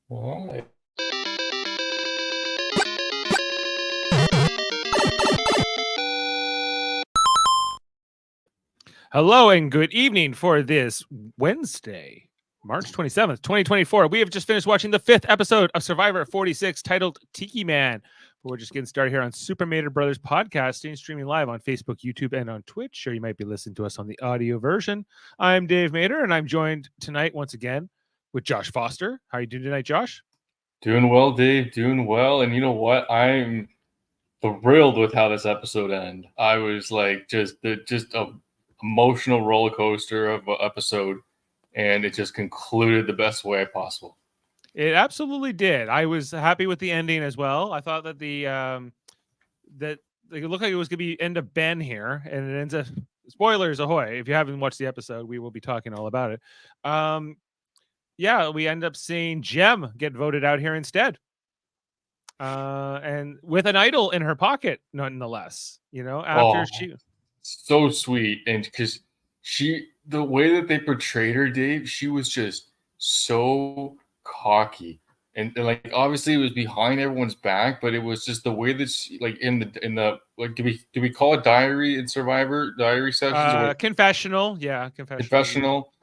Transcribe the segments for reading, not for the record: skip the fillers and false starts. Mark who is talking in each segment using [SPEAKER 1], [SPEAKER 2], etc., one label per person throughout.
[SPEAKER 1] Why?
[SPEAKER 2] Hello and good evening for this Wednesday, March 27th, 2024. We have just finished watching the 5th episode of Survivor 46 titled Tiki Man. We're just getting started here on Super Mater Brothers podcasting, streaming live on Facebook, YouTube, and on Twitch. Or you might be listening to us on the audio version. I'm Dave Mater, and I'm joined tonight once again with Josh Foster. How are you doing tonight, Josh?
[SPEAKER 1] Doing well, Dave. Doing well. And you know what? I'm thrilled with how this episode ended. I was like just a emotional roller coaster of an episode, and it just concluded the best way possible.
[SPEAKER 2] It absolutely did. I was happy with the ending as well. I thought that that it looked like it was going to be end of Ben here, and it ends up. Spoilers ahoy! If you haven't watched the episode, we will be talking all about it. Yeah, we end up seeing Jem get voted out here instead, and with an idol in her pocket, nonetheless. You know, after she.
[SPEAKER 1] So sweet, and because the way that they portrayed her, Dave, she was just so cocky. And like obviously it was behind everyone's back, but it was just the way that she, like in the like do we call it diary in Survivor diary sessions or
[SPEAKER 2] Confessional, yeah,
[SPEAKER 1] confessional,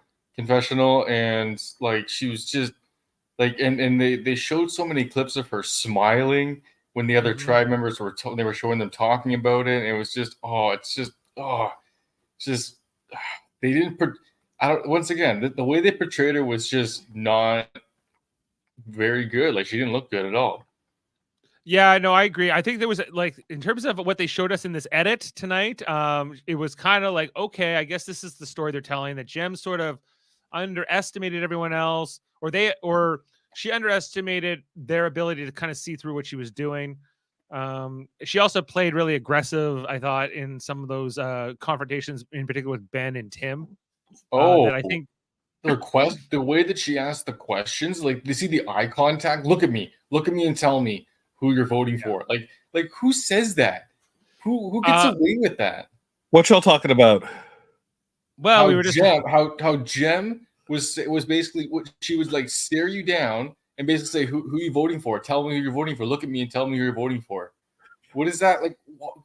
[SPEAKER 1] and like she was just like and they showed so many clips of her smiling when the other tribe members were they were showing them talking about it, and it was just just they didn't. Once again, the way they portrayed her was just not very good. Like she didn't look good at all.
[SPEAKER 2] Yeah, no, I agree. I think there was like in terms of what they showed us in this edit tonight, it was kind of like, okay, I guess this is the story they're telling, that Jem sort of underestimated everyone else, or she underestimated their ability to kind of see through what she was doing. She also played really aggressive, I thought, in some of those confrontations, in particular with Ben and Tim. That I think
[SPEAKER 1] the way that she asked the questions, like you see the eye contact, look at me and tell me who you're voting for. Like who says that? Who gets away with that?
[SPEAKER 3] What y'all talking about?
[SPEAKER 2] Well,
[SPEAKER 1] how
[SPEAKER 2] we were just
[SPEAKER 1] how Jem was basically what she was like, stare you down and basically say who are you voting for? Tell me who you're voting for. Look at me and tell me who you're voting for. What is that? Like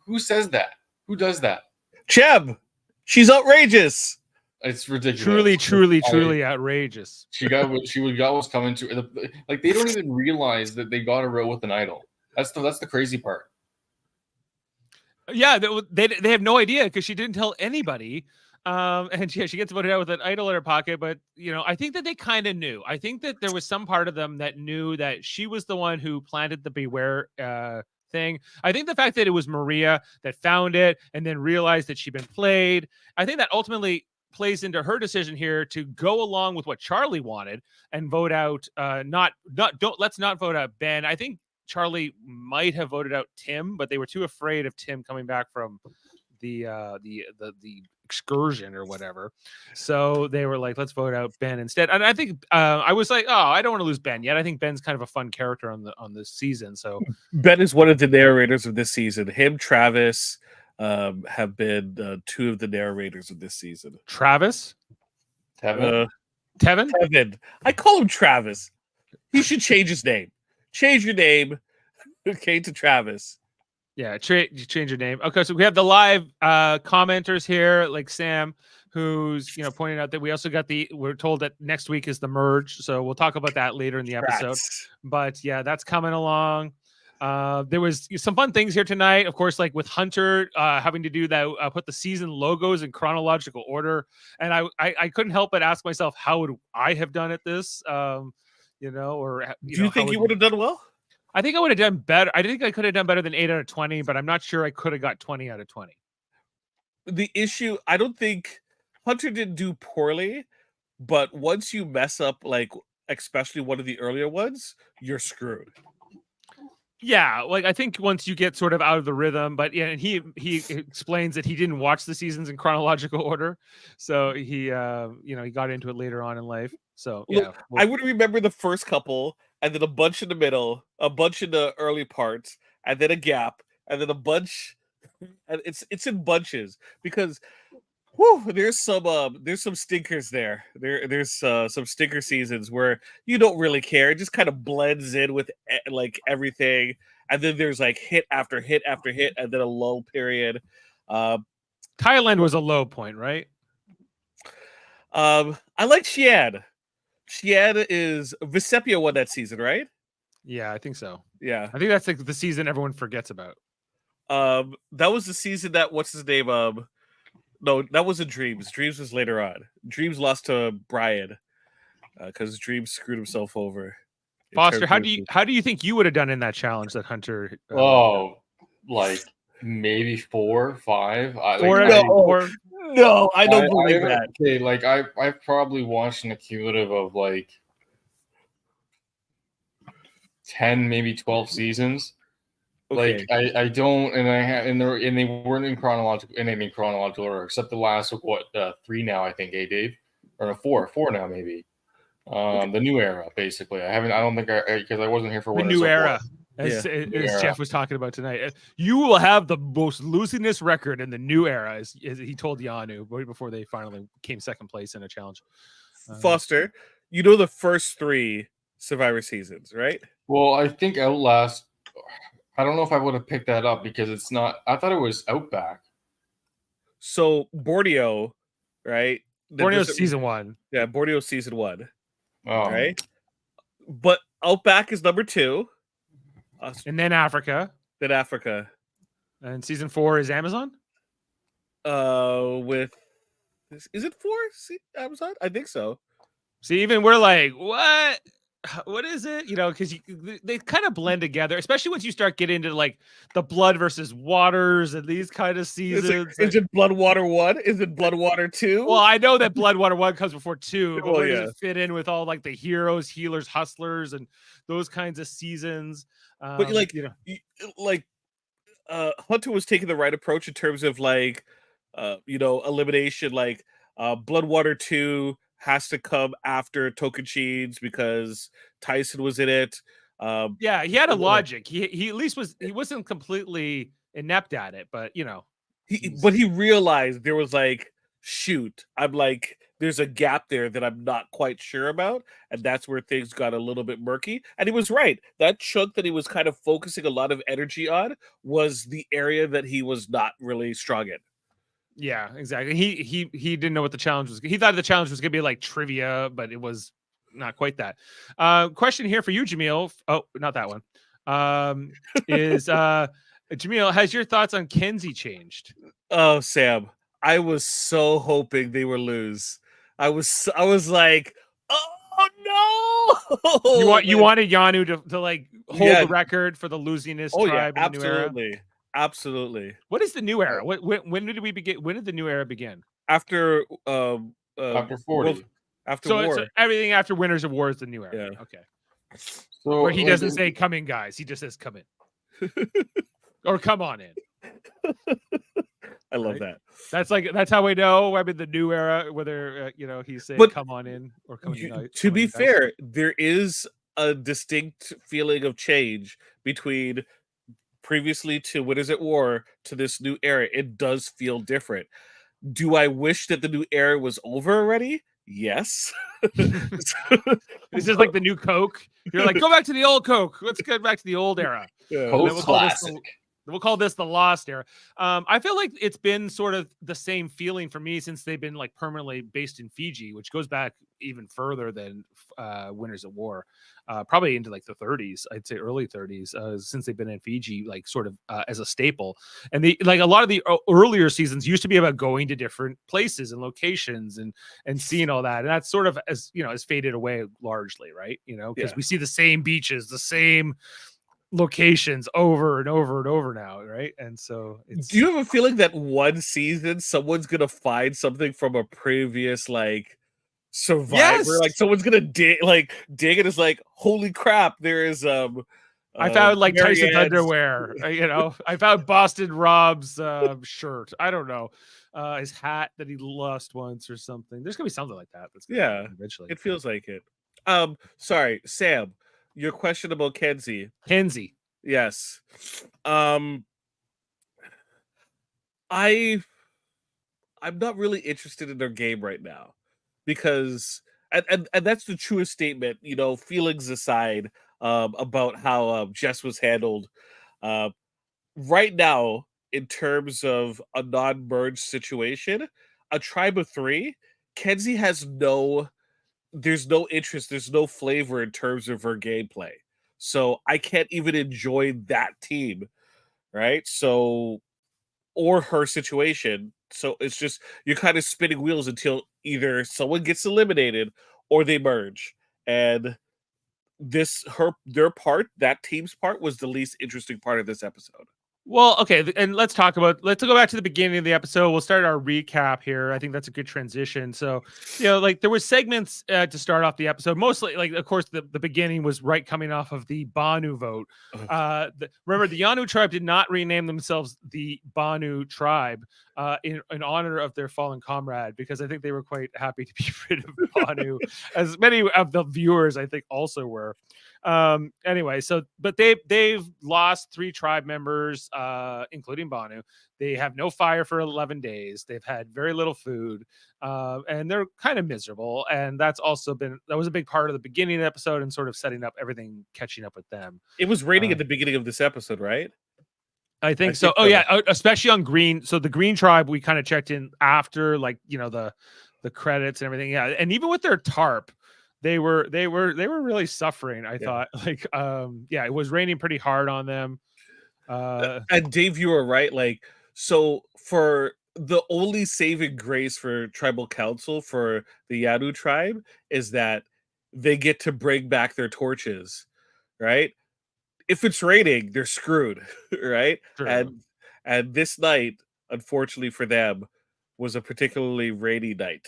[SPEAKER 1] who says that? Who does that?
[SPEAKER 3] Jem. She's outrageous.
[SPEAKER 1] It's ridiculous.
[SPEAKER 2] Truly outrageous.
[SPEAKER 1] She got what's coming to her. Like they don't even realize that they got her out with an idol. That's the crazy part.
[SPEAKER 2] Yeah, they have no idea because she didn't tell anybody. And she gets voted out with an idol in her pocket. But you know, I think that they kind of knew. I think that there was some part of them that knew that she was the one who planted the beware thing. I think the fact that it was Maria that found it and then realized that she'd been played, I think that ultimately plays into her decision here to go along with what Charlie wanted and vote out let's not vote out Ben. I think Charlie might have voted out Tim, but they were too afraid of Tim coming back from the excursion or whatever, so they were like, let's vote out Ben instead. And I think I was like, oh, I don't want to lose Ben yet. I think Ben's kind of a fun character on this season. So
[SPEAKER 3] Ben is one of the narrators of this season. Him, Travis, have been two of the narrators of this season.
[SPEAKER 2] Travis,
[SPEAKER 1] Tevin.
[SPEAKER 3] I call him Travis. He should change his name. Change your name, okay, to Travis.
[SPEAKER 2] Yeah, change your name. Okay, so we have the live commenters here, like Sam, who's pointing out that we also got we're told that next week is the merge, so we'll talk about that later in the episode. But yeah, that's coming along. There was some fun things here tonight, of course, like with Hunter having to do that, put the season logos in chronological order, and I couldn't help but ask myself, how would I have done at this? Or
[SPEAKER 3] do you think you would have done well?
[SPEAKER 2] I think I would have done better. I think I could have done better than 8 out of 20, but I'm not sure I could have got 20 out of 20.
[SPEAKER 3] The issue, I don't think Hunter didn't do poorly, but once you mess up, like especially one of the earlier ones, you're screwed.
[SPEAKER 2] Yeah, like I think once you get sort of out of the rhythm, but yeah, and he explains that he didn't watch the seasons in chronological order, so he he got into it later on in life. So yeah,
[SPEAKER 3] look, I would remember the first couple, and then a bunch in the middle, a bunch in the early parts, and then a gap, and then a bunch. And it's in bunches because Whew, there's some stinkers there. There's some stinker seasons where you don't really care. It just kind of blends in with like everything, and then there's like hit after hit after hit, and then a lull period. Um,
[SPEAKER 2] Thailand was a low point, right?
[SPEAKER 3] I like Xian. Xian is Visepia won that season, right?
[SPEAKER 2] Yeah, I think so.
[SPEAKER 3] Yeah.
[SPEAKER 2] I think that's like the season everyone forgets about.
[SPEAKER 3] That was the season that what's his name? No, that wasn't Dreams. Dreams was later on. Dreams lost to Brian because Dreams screwed himself over. in
[SPEAKER 2] Foster,
[SPEAKER 3] terms of-
[SPEAKER 2] how do you think you would have done in that challenge that Hunter?
[SPEAKER 1] Oh, like maybe 4, 5.
[SPEAKER 2] Four,
[SPEAKER 3] No.
[SPEAKER 2] four.
[SPEAKER 3] No, I don't believe that.
[SPEAKER 1] Okay, like I've probably watched an accumulative of like 10, maybe 12 seasons.
[SPEAKER 3] Okay.
[SPEAKER 1] Like I don't, and I have, and they weren't in any chronological order except the last of 3 now, I think, Dave, or no, 4 now maybe. The new era, basically. I don't think because I wasn't here for
[SPEAKER 2] The
[SPEAKER 1] Winners
[SPEAKER 2] new
[SPEAKER 1] of
[SPEAKER 2] era,
[SPEAKER 1] War.
[SPEAKER 2] as
[SPEAKER 1] era.
[SPEAKER 2] Jeff was talking about tonight. You will have the most losingest record in the new era, as he told Yanu right before they finally came second place in a challenge.
[SPEAKER 3] Foster, you know the first 3 Survivor seasons, right?
[SPEAKER 1] Well, I think Outlast. I don't know if I would have picked that up because it's not. I thought it was Outback.
[SPEAKER 3] So Borneo, right?
[SPEAKER 2] Borneo's season 1.
[SPEAKER 3] Yeah, Borneo season 1,
[SPEAKER 1] Oh,
[SPEAKER 3] right? But Outback is number 2.
[SPEAKER 2] And then Africa.
[SPEAKER 3] Then Africa.
[SPEAKER 2] And season 4 is Amazon.
[SPEAKER 3] With is it 4? Amazon? I think so.
[SPEAKER 2] See, even we're like, what is it? You know, because they kind of blend together, especially once you start getting into like the blood versus waters and these kind of seasons.
[SPEAKER 3] Is it Blood Water 1? Is it Blood Water 2?
[SPEAKER 2] Well, I know that Blood Water 1 comes before 2, but
[SPEAKER 3] Well,
[SPEAKER 2] where
[SPEAKER 3] yeah.
[SPEAKER 2] does it fit in with all like the heroes, healers, hustlers, and those kinds of seasons?
[SPEAKER 3] But like,
[SPEAKER 2] you know,
[SPEAKER 3] Hunter was taking the right approach in terms of like, elimination. Like, Blood Water 2 has to come after Token Sheens because Tyson was in it.
[SPEAKER 2] yeah, he had a logic. He at least he wasn't completely inept at it, but you know,
[SPEAKER 3] But he realized there was like, shoot, I'm like, there's a gap there that I'm not quite sure about, and that's where things got a little bit murky. And he was right. That chunk that he was kind of focusing a lot of energy on was the area that he was not really strong in.
[SPEAKER 2] yeah, exactly. He didn't know what the challenge was. He thought the challenge was gonna be like trivia, but it was not quite that. Question here for you, Jaemeel. Oh, not that one. Is Jaemeel, has your thoughts on Kenzie changed?
[SPEAKER 3] Oh, Sam, I was so hoping they would lose. I was like, oh no!
[SPEAKER 2] You wanted Yanu to like hold
[SPEAKER 3] Yeah.
[SPEAKER 2] the record for the losingest
[SPEAKER 3] Oh yeah,
[SPEAKER 2] tribe in the new era.
[SPEAKER 3] absolutely.
[SPEAKER 2] What is the new era? When did we begin? When did the new era begin?
[SPEAKER 3] After
[SPEAKER 1] after 40.
[SPEAKER 3] after
[SPEAKER 2] So
[SPEAKER 3] war.
[SPEAKER 2] it's everything after Winners of War is the new era.
[SPEAKER 3] Yeah.
[SPEAKER 2] Okay.
[SPEAKER 1] So
[SPEAKER 2] Where he
[SPEAKER 1] like,
[SPEAKER 2] doesn't say "come in, guys." He just says "come in" or "come on in."
[SPEAKER 3] I love
[SPEAKER 2] Right?
[SPEAKER 3] that.
[SPEAKER 2] That's how we know. I mean, the new era, whether he's saying
[SPEAKER 3] But
[SPEAKER 2] "come on in" or "come in."
[SPEAKER 3] To be fair, there is a distinct feeling of change between previously to Winners at War to this new era. It does feel different. Do I wish that the new era was over already? Yes.
[SPEAKER 2] It's just like the new Coke. You're like, go back to the old Coke. Let's get back to the old era.
[SPEAKER 3] Yeah.
[SPEAKER 1] Coke
[SPEAKER 2] we'll call this
[SPEAKER 1] classic.
[SPEAKER 2] We'll call this the lost era. I feel like it's been sort of the same feeling for me since they've been like permanently based in Fiji, which goes back even further than Winners at War, probably into like the 30s. I'd say early 30s, since they've been in Fiji, like sort of as a staple. And like a lot of the earlier seasons used to be about going to different places and locations and seeing all that. And that's sort of has faded away largely, right? Because we see the same beaches, the same locations over and over and over now, right? And so
[SPEAKER 3] do you have a feeling that one season someone's gonna find something from a previous like Survivor?
[SPEAKER 2] Yes!
[SPEAKER 3] Like someone's gonna dig and is like, holy crap, there is
[SPEAKER 2] I found like Tyson's
[SPEAKER 3] Marianne's-
[SPEAKER 2] underwear, I found Boston Rob's shirt. I don't know. His hat that he lost once or something. There's gonna be something like that. That's gonna happen eventually.
[SPEAKER 3] It feels like it. Sorry, Sam. Your question about Kenzie. Yes. I I'm not really interested in their game right now because and that's the truest statement, you know, feelings aside, about how Jess was handled. Uh, right now, in terms of a non-merge situation, a tribe of three, Kenzie has there's no interest, there's no flavor in terms of her gameplay. So I can't even enjoy that team, right? So or her situation. So it's just you're kind of spinning wheels until either someone gets eliminated or they merge. And their part, that team's part was the least interesting part of this episode.
[SPEAKER 2] Well, okay, and let's go back to the beginning of the episode. We'll start our recap here. I think that's a good transition. So, like there were segments to start off the episode. Mostly, like of course, the beginning was right coming off of the Banu vote. Remember, the Yanu tribe did not rename themselves the Banu tribe in honor of their fallen comrade, because I think they were quite happy to be rid of Banu, as many of the viewers I think also were. Anyway, so but they've lost 3 tribe members, including Banu. They have no fire for 11 days. They've had very little food, and they're kind of miserable. And that was a big part of the beginning of the episode and sort of setting up everything, catching up with them.
[SPEAKER 3] It was raining at the beginning of this episode, right?
[SPEAKER 2] I think so. Oh yeah, especially on Green. So the Green tribe, we kind of checked in after, like, the credits and everything. Yeah, and even with their tarp, they were really suffering. I thought, like, it was raining pretty hard on them.
[SPEAKER 3] And Dave, you were right. Like, so for the only saving grace for tribal council for the Yanu tribe is that they get to bring back their torches, right? If it's raining, they're screwed, right?
[SPEAKER 2] True.
[SPEAKER 3] And this night, unfortunately for them, was a particularly rainy night,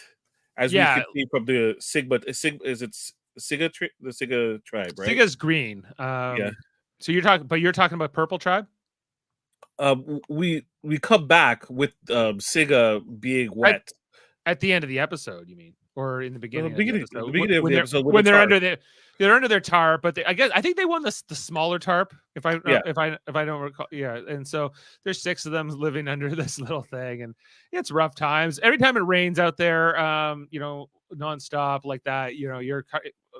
[SPEAKER 3] as we can see from the Sigma. Is it Siga? The Siga tribe, right?
[SPEAKER 2] Siga's green.
[SPEAKER 3] Yeah.
[SPEAKER 2] So you're talking about purple tribe.
[SPEAKER 3] We come back with Siga being wet
[SPEAKER 2] at the end of the episode. You mean, or in the beginning?
[SPEAKER 3] The beginning of the episode
[SPEAKER 2] when they're under their tarp, but I think they won the smaller tarp. If I don't recall, yeah. And so there's 6 of them living under this little thing, and it's rough times. Every time it rains out there, nonstop like that, you're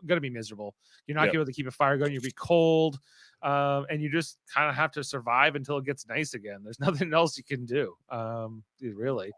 [SPEAKER 2] gonna be miserable. You're not gonna be able to keep a fire going. You'll be cold. And you just kind of have to survive until it gets nice again. There's nothing else you can do, really.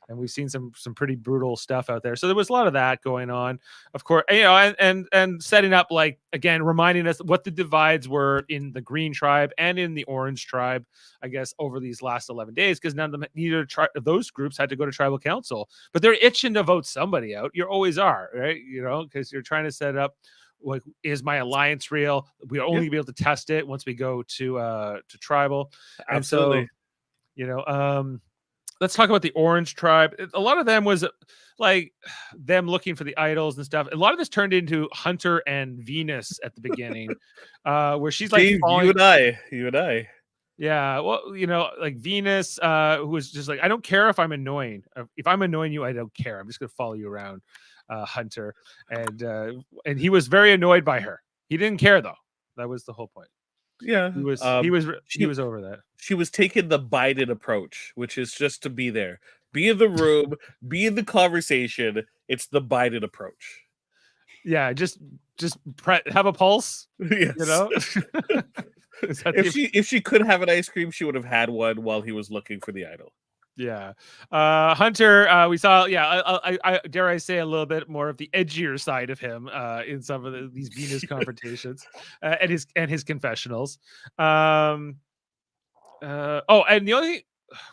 [SPEAKER 2] And we've seen some pretty brutal stuff out there. So there was a lot of that going on, of course. And setting up, like, again, reminding us what the divides were in the Green tribe and in the Orange tribe, I guess, over these last 11 days, because neither of those groups had to go to tribal council, but they're itching to vote somebody out. You always are, right? Because you're trying to set up, like, is my alliance real? We'll only be able to test it once we go to tribal.
[SPEAKER 3] Absolutely.
[SPEAKER 2] And so, let's talk about the Orange tribe. A lot of them was like them looking for the idols and stuff. A lot of this turned into Hunter and Venus at the beginning, where she's like,
[SPEAKER 3] Dave, you and I.
[SPEAKER 2] Yeah, well, like Venus, who was just like, I don't care if I'm annoying. If I'm annoying you, I don't care. I'm just gonna follow you around, Hunter. And he was very annoyed by her. He didn't care, though. That was the whole point.
[SPEAKER 3] Yeah,
[SPEAKER 2] he was over that.
[SPEAKER 3] She was taking the Biden approach, which is just to be there, be in the room, be in the conversation. It's the Biden approach.
[SPEAKER 2] Yeah, just have a pulse.
[SPEAKER 3] Yes. If she could have an ice cream, she would have had one while he was looking for the idol.
[SPEAKER 2] Yeah. Hunter, we saw, I dare I say, a little bit more of the edgier side of him in some of these Venus confrontations and his confessionals. And the only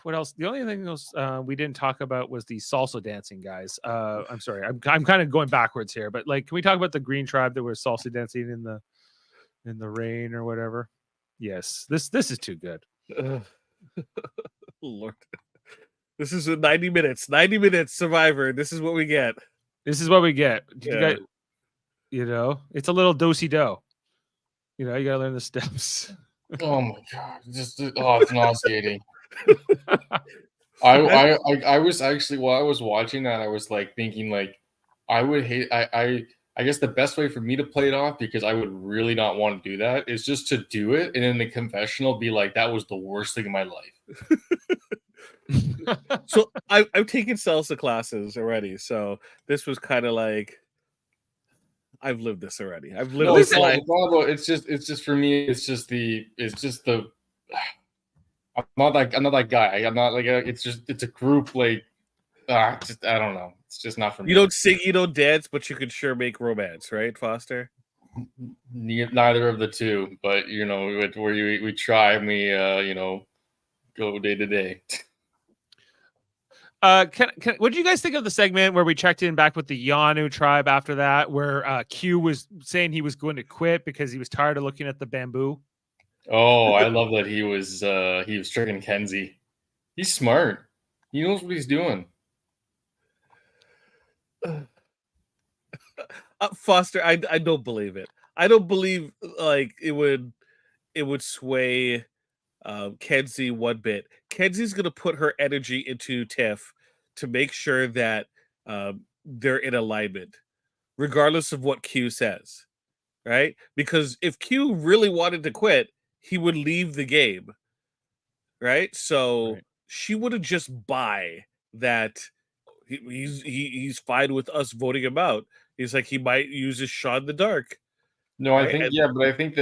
[SPEAKER 2] what else? The only thing else we didn't talk about was the salsa dancing guys. I'm sorry, I'm kind of going backwards here, but, like, can we talk about the Green tribe that was salsa dancing in the rain or whatever? Yes, this is too good.
[SPEAKER 3] Lord. This is 90 minutes. 90 minutes, Survivor. This is what we get.
[SPEAKER 2] It's a little do-si-do. You gotta learn the steps.
[SPEAKER 1] Oh my god! It's nauseating. I was actually, while I was watching that, I was like thinking, like, I would hate. I guess the best way for me to play it off, because I would really not want to do that, is just to do it and in the confessional be like, that was the worst thing in my life.
[SPEAKER 3] So I've taken salsa classes already, so this was kind of like I've lived this already. I've lived
[SPEAKER 1] No,
[SPEAKER 2] least
[SPEAKER 3] this
[SPEAKER 2] it-
[SPEAKER 3] life.
[SPEAKER 1] it's not about. It's just for me. It's just the. I'm not that guy. I'm not like it's a group like just I don't know. It's just not for
[SPEAKER 3] You
[SPEAKER 1] me.
[SPEAKER 3] don't sing, you don't dance, but you can sure make romance, right, Foster?
[SPEAKER 1] Neither of the two, but you know, where we try and we you know go day to day.
[SPEAKER 2] What did you guys think of the segment where we checked in back with the Yanu tribe after that, where Q was saying he was going to quit because he was tired of looking at the bamboo?
[SPEAKER 1] Oh, I love that he was tricking Kenzie. He's smart. He knows what he's doing.
[SPEAKER 3] Foster, I don't believe it. I don't believe like it would sway Kenzie one bit. Kenzie's gonna put her energy into Tiff to make sure that they're in alignment, regardless of what Q says, right? Because if Q really wanted to quit, he would leave the game, right? So
[SPEAKER 2] Right.
[SPEAKER 3] she would have just buy that he's fine with us voting him out. He's like he might use his shot in the dark,
[SPEAKER 1] No, I
[SPEAKER 3] right?
[SPEAKER 1] think
[SPEAKER 3] And
[SPEAKER 1] but I think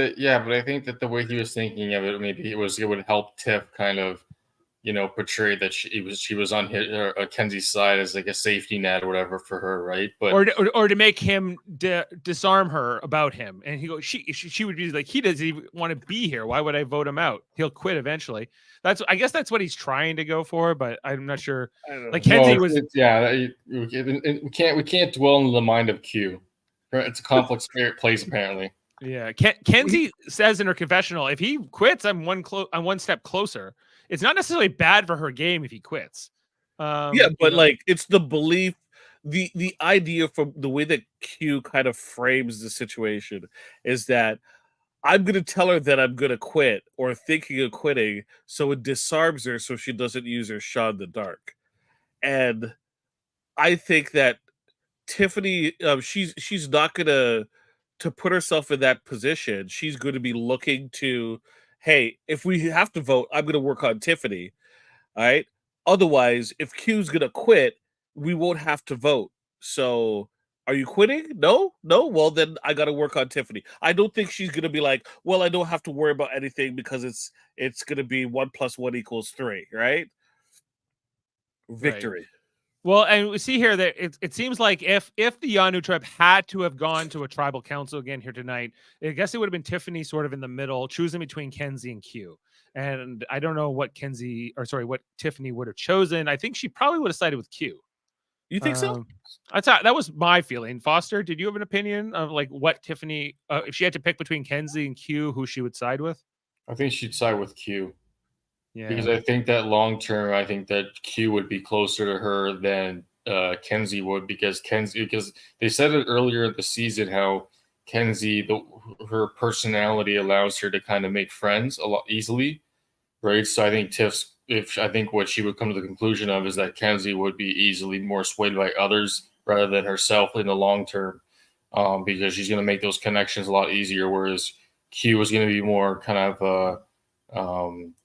[SPEAKER 1] that the way he was thinking of it, maybe it would help Tiff kind of portray that she was on Kenzie's side as like a safety net or whatever for her, right? But
[SPEAKER 2] Or to make him disarm her about him, and he goes, she would be like, he doesn't even want to be here. Why would I vote him out? He'll quit eventually. I guess that's what he's trying to go for, but I'm not sure.
[SPEAKER 3] I don't
[SPEAKER 2] Like
[SPEAKER 3] know.
[SPEAKER 1] no,
[SPEAKER 2] Kenzie was,
[SPEAKER 1] we can't dwell in the mind of Q. It's a complex place apparently.
[SPEAKER 2] yeah. Kenzie says in her confessional, if he quits, I'm one step closer. It's not necessarily bad for her game if he quits.
[SPEAKER 3] Yeah, but like it's the belief, the idea from the way that Q kind of frames the situation is that I'm gonna tell her that I'm gonna quit or thinking of quitting, so it disarms her so she doesn't use her shot in the dark. And I think that Tiffany, she's not gonna to put herself in that position. She's going to be looking to, hey, if we have to vote, I'm going to work on Tiffany. All right. Otherwise, if Q's gonna quit, we won't have to vote. So are you quitting? No, no. Well, then I got to work on Tiffany. I don't think she's gonna be like, well, I don't have to worry about anything because it's gonna be 1+1 = 3, right?
[SPEAKER 2] right.
[SPEAKER 3] Victory.
[SPEAKER 2] Well, and we see here that it seems like if the Yanu tribe had to have gone to a tribal council again here tonight, I guess it would have been Tiffany sort of in the middle, choosing between Kenzie and Q. And I don't know what what Tiffany would have chosen. I think she probably would have sided with Q.
[SPEAKER 3] You think so?
[SPEAKER 2] I thought that was my feeling. Foster, did you have an opinion of like what Tiffany, if she had to pick between Kenzie and Q, who she would side with?
[SPEAKER 1] I think she'd side with Q. Because
[SPEAKER 2] Yeah,
[SPEAKER 1] I think that long term, I think that Q would be closer to her than Kenzie would because they said it earlier in the season how Kenzie her personality allows her to kind of make friends a lot easily, right? So I think I think what she would come to the conclusion of is that Kenzie would be easily more swayed by others rather than herself in the long term, because she's going to make those connections a lot easier. Whereas Q is going to be more kind of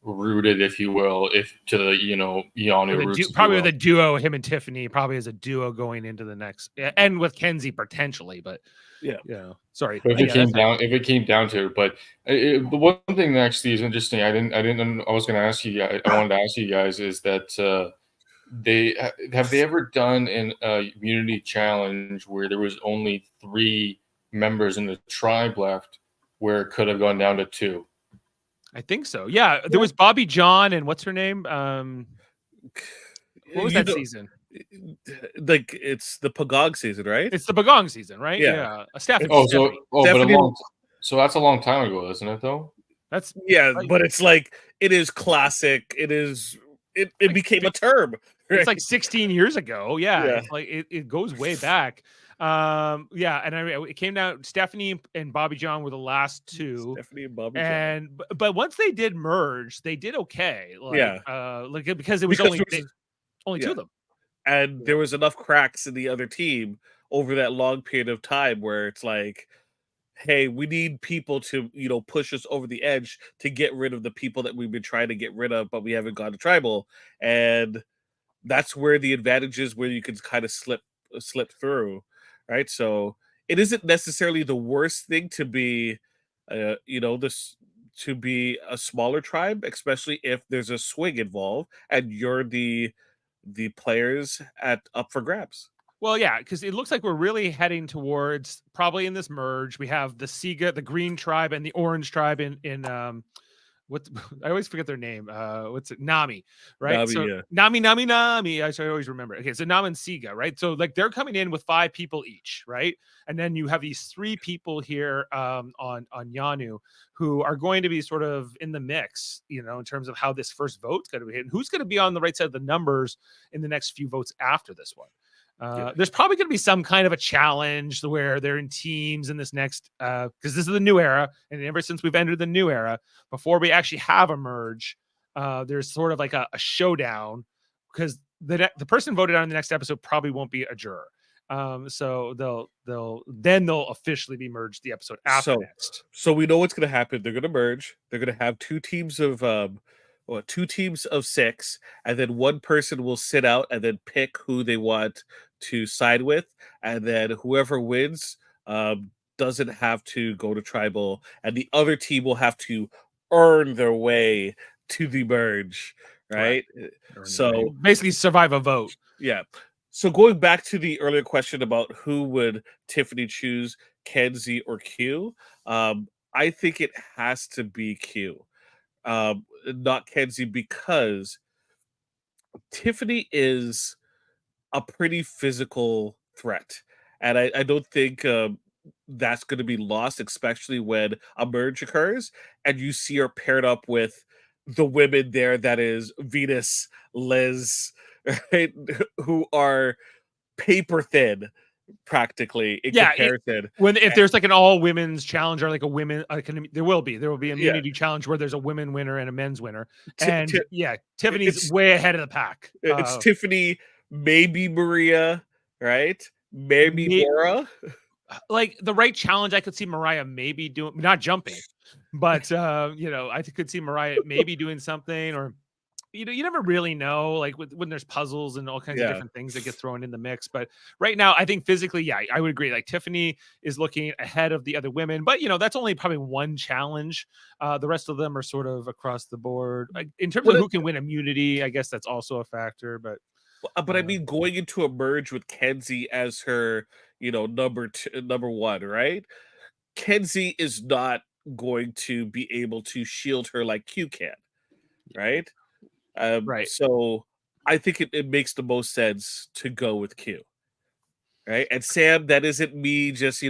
[SPEAKER 1] rooted, if you will, if to the Yanu roots,
[SPEAKER 2] probably with a duo, him and Tiffany, probably as a duo going into the next, and with Kenzie potentially, but
[SPEAKER 3] Yeah.
[SPEAKER 2] sorry.
[SPEAKER 1] If it came down to it, but the one thing that actually is interesting, I was going to ask you guys, I wanted to ask you guys is that they ever done a community challenge where there was only 3 members in the tribe left, where it could have gone down to 2?
[SPEAKER 2] I think so. Yeah, there was Bobby John and what's her name? What was
[SPEAKER 3] You
[SPEAKER 2] that
[SPEAKER 3] know,
[SPEAKER 2] season?
[SPEAKER 3] like it's the Pagog season, right?
[SPEAKER 2] It's the Bagong season, right?
[SPEAKER 3] Yeah.
[SPEAKER 2] Stephanie.
[SPEAKER 1] Oh,
[SPEAKER 2] Stephanie.
[SPEAKER 1] but
[SPEAKER 3] Stephanie-
[SPEAKER 1] so that's a long time ago, isn't it? Though.
[SPEAKER 2] That's
[SPEAKER 3] Yeah,
[SPEAKER 2] right.
[SPEAKER 3] but it's like it is classic. It became a term.
[SPEAKER 2] It's like 16 years ago. Yeah.
[SPEAKER 3] Yeah.
[SPEAKER 2] It's like it goes way back. Yeah, and it came down. Stephanie and Bobby John were the last 2.
[SPEAKER 3] Stephanie and Bobby John.
[SPEAKER 2] And but once they did merge, they did okay. Like because it was
[SPEAKER 3] Because
[SPEAKER 2] only 2 of them.
[SPEAKER 3] And there was enough cracks in the other team over that long period of time where it's like, hey, we need people to, push us over the edge to get rid of the people that we've been trying to get rid of, but we haven't gone to tribal. And that's where the advantage is, where you can kind of slip through, right? So it isn't necessarily the worst thing to be, this to be a smaller tribe, especially if there's a swing involved and you're the players at up for grabs.
[SPEAKER 2] Well, yeah, because it looks like we're really heading towards probably in this merge. We have the Siga, the green tribe, and the orange tribe in what I always forget their name. What's it? Nami, right?
[SPEAKER 3] Navi,
[SPEAKER 2] So
[SPEAKER 3] yeah.
[SPEAKER 2] Nami. I should always remember. Okay, so Nam and Siga, right? So like they're coming in with 5 people each, right? And then you have these 3 people here on Yanu who are going to be sort of in the mix, in terms of how this first vote's going to be hit and who's going to be on the right side of the numbers in the next few votes after this one.
[SPEAKER 3] Yeah.
[SPEAKER 2] There's probably going to be some kind of a challenge where they're in teams in this next, because this is the new era, and ever since we've entered the new era, before we actually have a merge, there's sort of like a showdown, because the person voted on the next episode probably won't be a juror. So they'll officially be merged the episode after next.
[SPEAKER 3] So we know what's going to happen. They're going to merge. They're going to have two teams of 6, and then one person will sit out and then pick who they want to side with, and then whoever wins doesn't have to go to tribal, and the other team will have to earn their way to the merge, right? So
[SPEAKER 2] basically survive a vote.
[SPEAKER 3] Yeah. So going back to the earlier question about who would Tiffany choose, Kenzie or Q, I think it has to be Q, not Kenzie, because Tiffany is a pretty physical threat, and I don't think that's going to be lost, especially when a merge occurs and you see her paired up with the women there, that is Venus, Liz, right, who are paper thin practically in comparison.
[SPEAKER 2] If there's like an all women's challenge, or like a women, there will be immunity challenge where there's a women winner and a men's winner, and Tiffany's way ahead of the pack.
[SPEAKER 3] It's Tiffany, maybe Maria, right? Maybe Laura.
[SPEAKER 2] Like the right challenge, I could see Mariah maybe doing, not jumping, but I could see Mariah maybe doing something, or you never really know, like when there's puzzles and all kinds of different things that get thrown in the mix. But right now, I think physically, I would agree. Like Tiffany is looking ahead of the other women, but that's only probably one challenge. The rest of them are sort of across the board. Like, in terms of who can win immunity, I guess that's also a factor. But
[SPEAKER 3] I mean, going into a merge with Kenzie as her, number 1, right? Kenzie is not going to be able to shield her like Q can, right?
[SPEAKER 2] Right.
[SPEAKER 3] So I think it makes the most sense to go with Q, right? And Sam, that isn't me just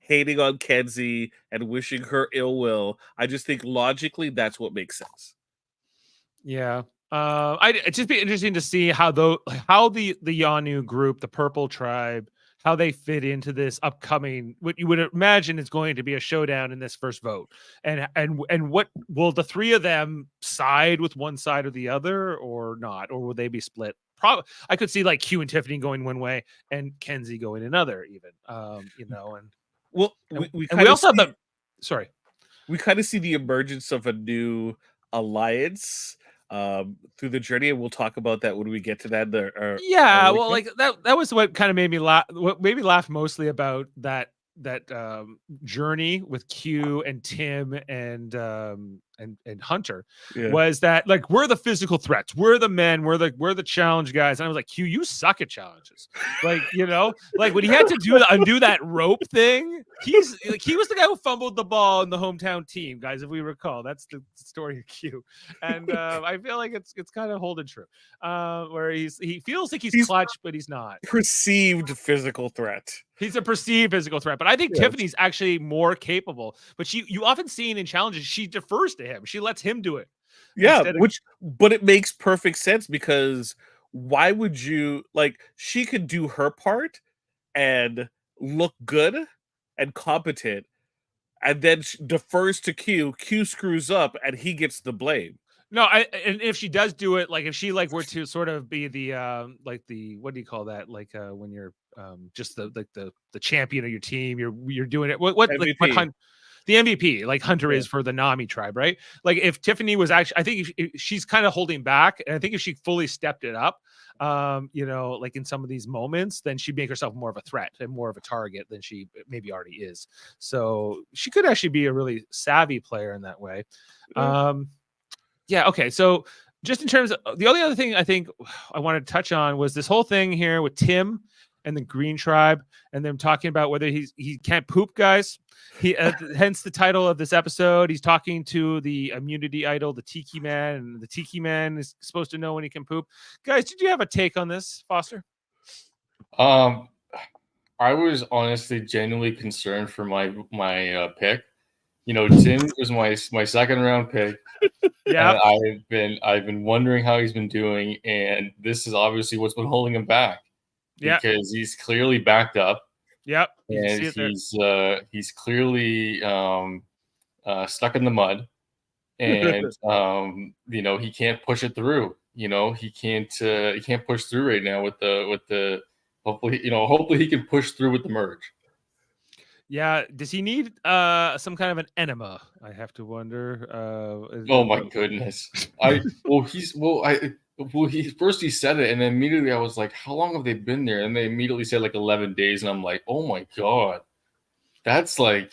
[SPEAKER 3] hating on Kenzie and wishing her ill will. I just think logically that's what makes sense.
[SPEAKER 2] Yeah. It'd just be interesting to see how the Yanu group, the Purple Tribe, how they fit into this upcoming, what you would imagine is going to be a showdown in this first vote, and what will the 3 of them side with one side or the other, or not, or will they be split? Probably, I could see like Q and Tiffany going one way and Kenzie going another, even. We also have the. Sorry,
[SPEAKER 3] we kind of see the emergence of a new alliance through the journey, and we'll talk about that when we get to that.
[SPEAKER 2] Like that was what kind of made me laugh. What made me laugh mostly about that journey with Q and Tim and Hunter was that, like, we're the physical threats, we're the men, we're the challenge guys, and I was like, Q, you suck at challenges. Like, like when he had to undo that rope thing, he was the guy who fumbled the ball in the hometown team, guys, if we recall. That's the story of Q, and I feel like it's kind of holding true, where he feels like he's clutch, but he's not.
[SPEAKER 3] Perceived physical threat.
[SPEAKER 2] He's a perceived physical threat, but I think Tiffany's actually more capable. But you often see in challenges, she defers to him. She lets him do it.
[SPEAKER 3] Yeah, but it makes perfect sense, because why would you, like, she could do her part and look good and competent, and then she defers to Q. Q screws up and he gets the blame.
[SPEAKER 2] No, and if she does do it, like if she were to sort of be the what do you call that? Like when you're just the champion of your team. You're doing it. What like what
[SPEAKER 3] MVP.
[SPEAKER 2] the MVP, like Hunter
[SPEAKER 3] Yeah.
[SPEAKER 2] is for the Nami tribe, right? Like if Tiffany was actually, I think if she's kind of holding back, and I think if she fully stepped it up, like in some of these moments, then she'd make herself more of a threat and more of a target than she maybe already is. So she could actually be a really savvy player in that way. Yeah. Okay. So just in terms of the only other thing I think I wanted to touch on was this whole thing here with Tim and the Green Tribe, and them talking about whether he can't poop, guys. He hence the title of this episode. He's talking to the immunity idol, the Tiki Man, and the Tiki Man is supposed to know when he can poop. Guys, did you have a take on this, Foster?
[SPEAKER 1] I was honestly genuinely concerned for my pick. Tim was my second round pick.
[SPEAKER 2] Yeah.
[SPEAKER 1] And I've been wondering how he's been doing, and this is obviously what's been holding him back.
[SPEAKER 2] Yeah.
[SPEAKER 1] Because he's clearly backed up.
[SPEAKER 2] Yep.
[SPEAKER 1] And he's clearly stuck in the mud, and he can't push it through. He can't push through right now with the hopefully he can push through with the merge.
[SPEAKER 2] Yeah. Does he need some kind of an enema? I have to wonder.
[SPEAKER 1] Oh my goodness. He said it, and then immediately I was like, how long have they been there? And they immediately said like 11 days, and I'm like, oh my god, that's like,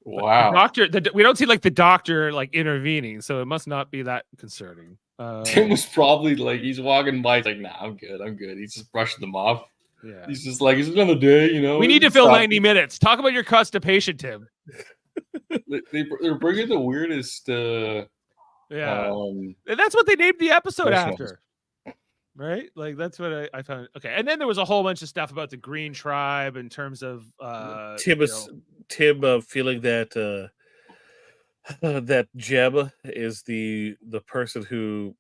[SPEAKER 1] wow.
[SPEAKER 2] We don't see like the doctor like intervening, so it must not be that concerning.
[SPEAKER 1] Tim was probably like, he's walking by, he's like, nah, I'm good. He's just brushing them off.
[SPEAKER 2] Yeah.
[SPEAKER 1] He's just like, it's another day,
[SPEAKER 2] We need to fill 90 minutes. Talk about your constipation, Tim.
[SPEAKER 1] They're bringing the weirdest.
[SPEAKER 2] Yeah, and that's what they named the episode after, right? Like that's what I found. Okay, and then there was a whole bunch of stuff about the Green Tribe in terms of
[SPEAKER 3] Tim feeling that that Jeb is the person who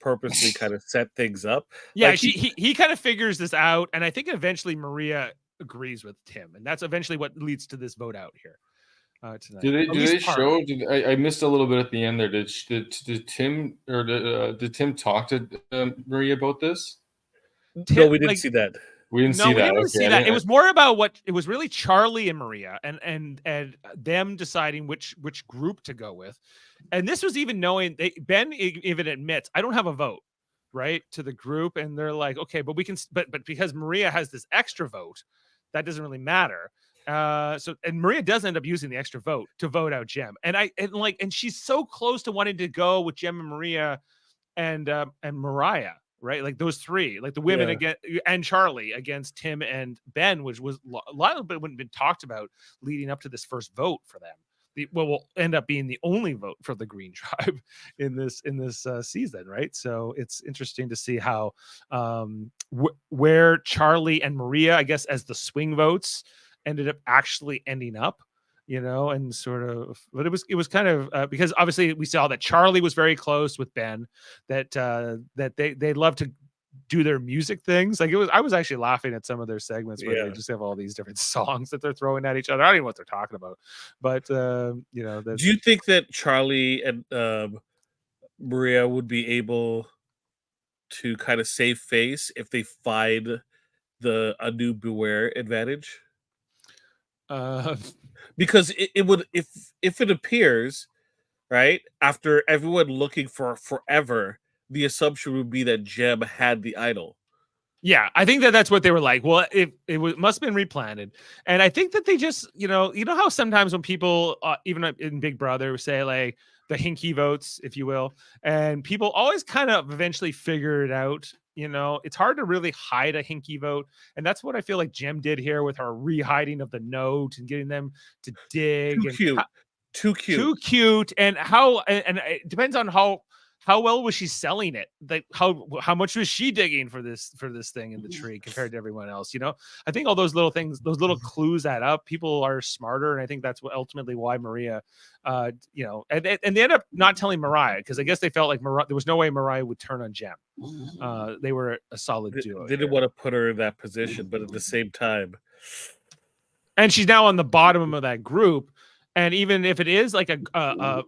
[SPEAKER 3] purposely kind of set things up.
[SPEAKER 2] Yeah, like he kind of figures this out, and I think eventually Maria agrees with Tim, and that's eventually what leads to this vote out here. Tonight.
[SPEAKER 1] Did they show? I missed a little bit at the end there. Did Tim did Tim talk to Maria about this?
[SPEAKER 3] No, we didn't see that.
[SPEAKER 1] We didn't see that.
[SPEAKER 2] See that. It was more about what it was really Charlie and Maria and them deciding which group to go with. And this was even knowing Ben even admits, I don't have a vote, right, to the group. And they're like, okay, but we can, but because Maria has this extra vote, that doesn't really matter. And Maria does end up using the extra vote to vote out Jem. And she's so close to wanting to go with Jem and Maria and Mariah, right? Like those three, like the women again, and Charlie against Tim and Ben, which was a lot of it wouldn't been talked about leading up to this first vote for them. Will end up being the only vote for the Green Tribe in this season, right? So it's interesting to see how where Charlie and Maria, I guess, as the swing votes, ended up actually ending up, and sort of, but it was kind of because obviously we saw that Charlie was very close with Ben, that they love to do their music things. Like I was actually laughing at some of their segments where they just have all these different songs that they're throwing at each other. I don't even know what they're talking about, but do
[SPEAKER 3] you think that Charlie and Maria would be able to kind of save face if they find a new Beware advantage? Because it would, if it appears, right, after everyone looking for forever, the assumption would be that Jem had the idol.
[SPEAKER 2] Yeah, I think that's what they were like. Well, it must have been replanted, and I think that they just, you know how sometimes when people, even in Big Brother, say like the hinky votes, if you will, and people always kind of eventually figure it out. It's hard to really hide a hinky vote, and that's what I feel like Jem did here with her re-hiding of the note and getting them to dig.
[SPEAKER 3] Too
[SPEAKER 2] cute, and it depends on how well was she selling it? Like how much was she digging for this thing in the tree compared to everyone else? I think all those little things, those little clues add up. People are smarter, and I think that's ultimately why Maria, and they end up not telling Mariah, because I guess they felt like there was no way Mariah would turn on Jem. They were a solid duo.
[SPEAKER 3] They didn't want to put her in that position, but at the same time,
[SPEAKER 2] and she's now on the bottom of that group. And even if it is like a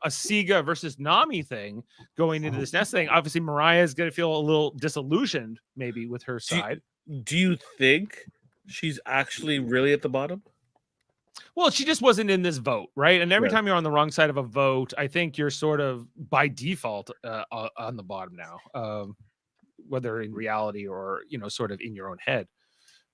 [SPEAKER 2] Siga versus Nami thing going into this next thing, obviously Mariah is going to feel a little disillusioned maybe with her side.
[SPEAKER 3] Do you think She's actually really at the bottom?
[SPEAKER 2] Well, she just wasn't in this vote, right? And every
[SPEAKER 3] Yeah.
[SPEAKER 2] time you're on the wrong side of a vote, I think you're sort of by default on the bottom now, whether in reality or sort of in your own head.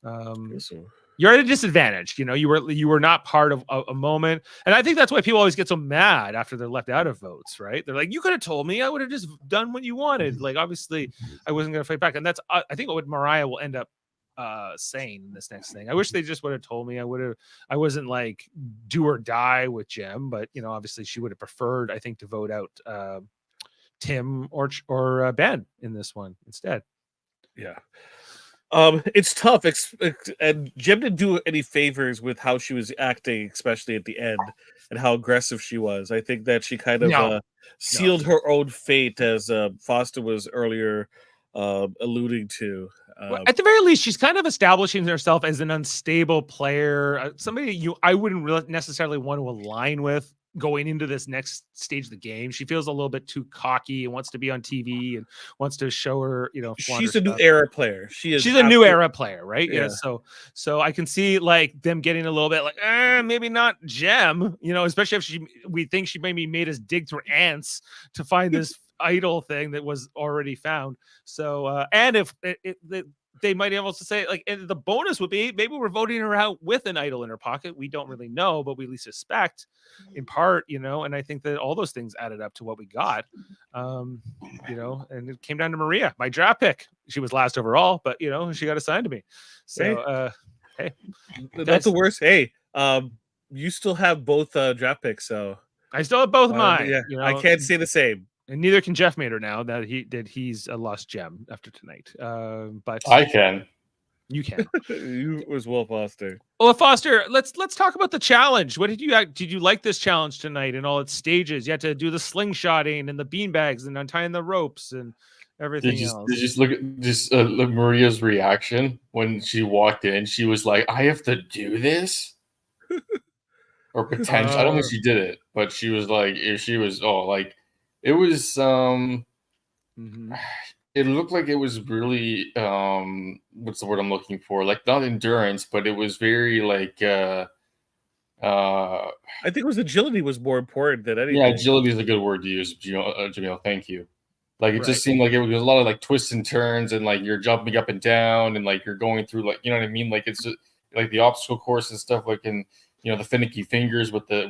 [SPEAKER 3] So,
[SPEAKER 2] You're at a disadvantage. You were not part of a moment, and I think that's why people always get so mad after they're left out of votes, right? They're like, "You could have told me. I would have just done what you wanted." Like, obviously, I wasn't going to fight back, and that's I think what Mariah will end up saying in this next thing. I wish they just would have told me. I wasn't like do or die with Jem, but obviously she would have preferred, I think, to vote out Tim or Ben in this one instead.
[SPEAKER 3] yeah. It's tough. And Jem didn't do any favors with how she was acting, especially at the end, and how aggressive she was. I think that she kind of
[SPEAKER 2] No.
[SPEAKER 3] sealed her own fate, as Foster was earlier alluding to.
[SPEAKER 2] Well, at the very least, she's kind of establishing herself as an unstable player, somebody I wouldn't necessarily want to align with going into this next stage of the game. She feels a little bit too cocky and wants to be on TV and wants to show her, flaunt
[SPEAKER 3] She's
[SPEAKER 2] her
[SPEAKER 3] a new
[SPEAKER 2] stuff.
[SPEAKER 3] era player. She's
[SPEAKER 2] a new era player, right?
[SPEAKER 3] Yeah.
[SPEAKER 2] So I can see like them getting a little bit like, maybe not Jem, especially if we think she maybe made us dig through ants to find this idol thing that was already found. So and if they might be able to say like, and the bonus would be maybe we're voting her out with an idol in her pocket. We don't really know, but we at least suspect in part, and I think that all those things added up to what we got. And it came down to Maria, my draft pick. She was last overall, but she got assigned to me. So hey,
[SPEAKER 3] that's the worst. Hey, you still have both draft picks, so
[SPEAKER 2] I still have both mine.
[SPEAKER 3] Yeah, I can't say the same.
[SPEAKER 2] And neither can Jeff Mater now that he's a lost gem after tonight. But
[SPEAKER 1] I can.
[SPEAKER 2] You can.
[SPEAKER 3] You as well, Foster.
[SPEAKER 2] Well, Foster, let's talk about the challenge. What did you like this challenge tonight in all its stages? You had to do the slingshotting and the beanbags and untying the ropes and everything else.
[SPEAKER 1] Did you just look at Maria's reaction when she walked in? She was like, "I have to do this," or potential. I don't think she did it, but she was like, it was. It looked like it was really what's the word I'm looking for? Like not endurance, but it was very like.
[SPEAKER 3] I think it was agility was more important than anything.
[SPEAKER 1] Yeah, agility is a good word to use, Jaemeel. Thank you. Like it just seemed like it was a lot of like twists and turns, and like you're jumping up and down, and like you're going through like what I mean. Like it's just, like the obstacle course and stuff. Like and the finicky fingers with the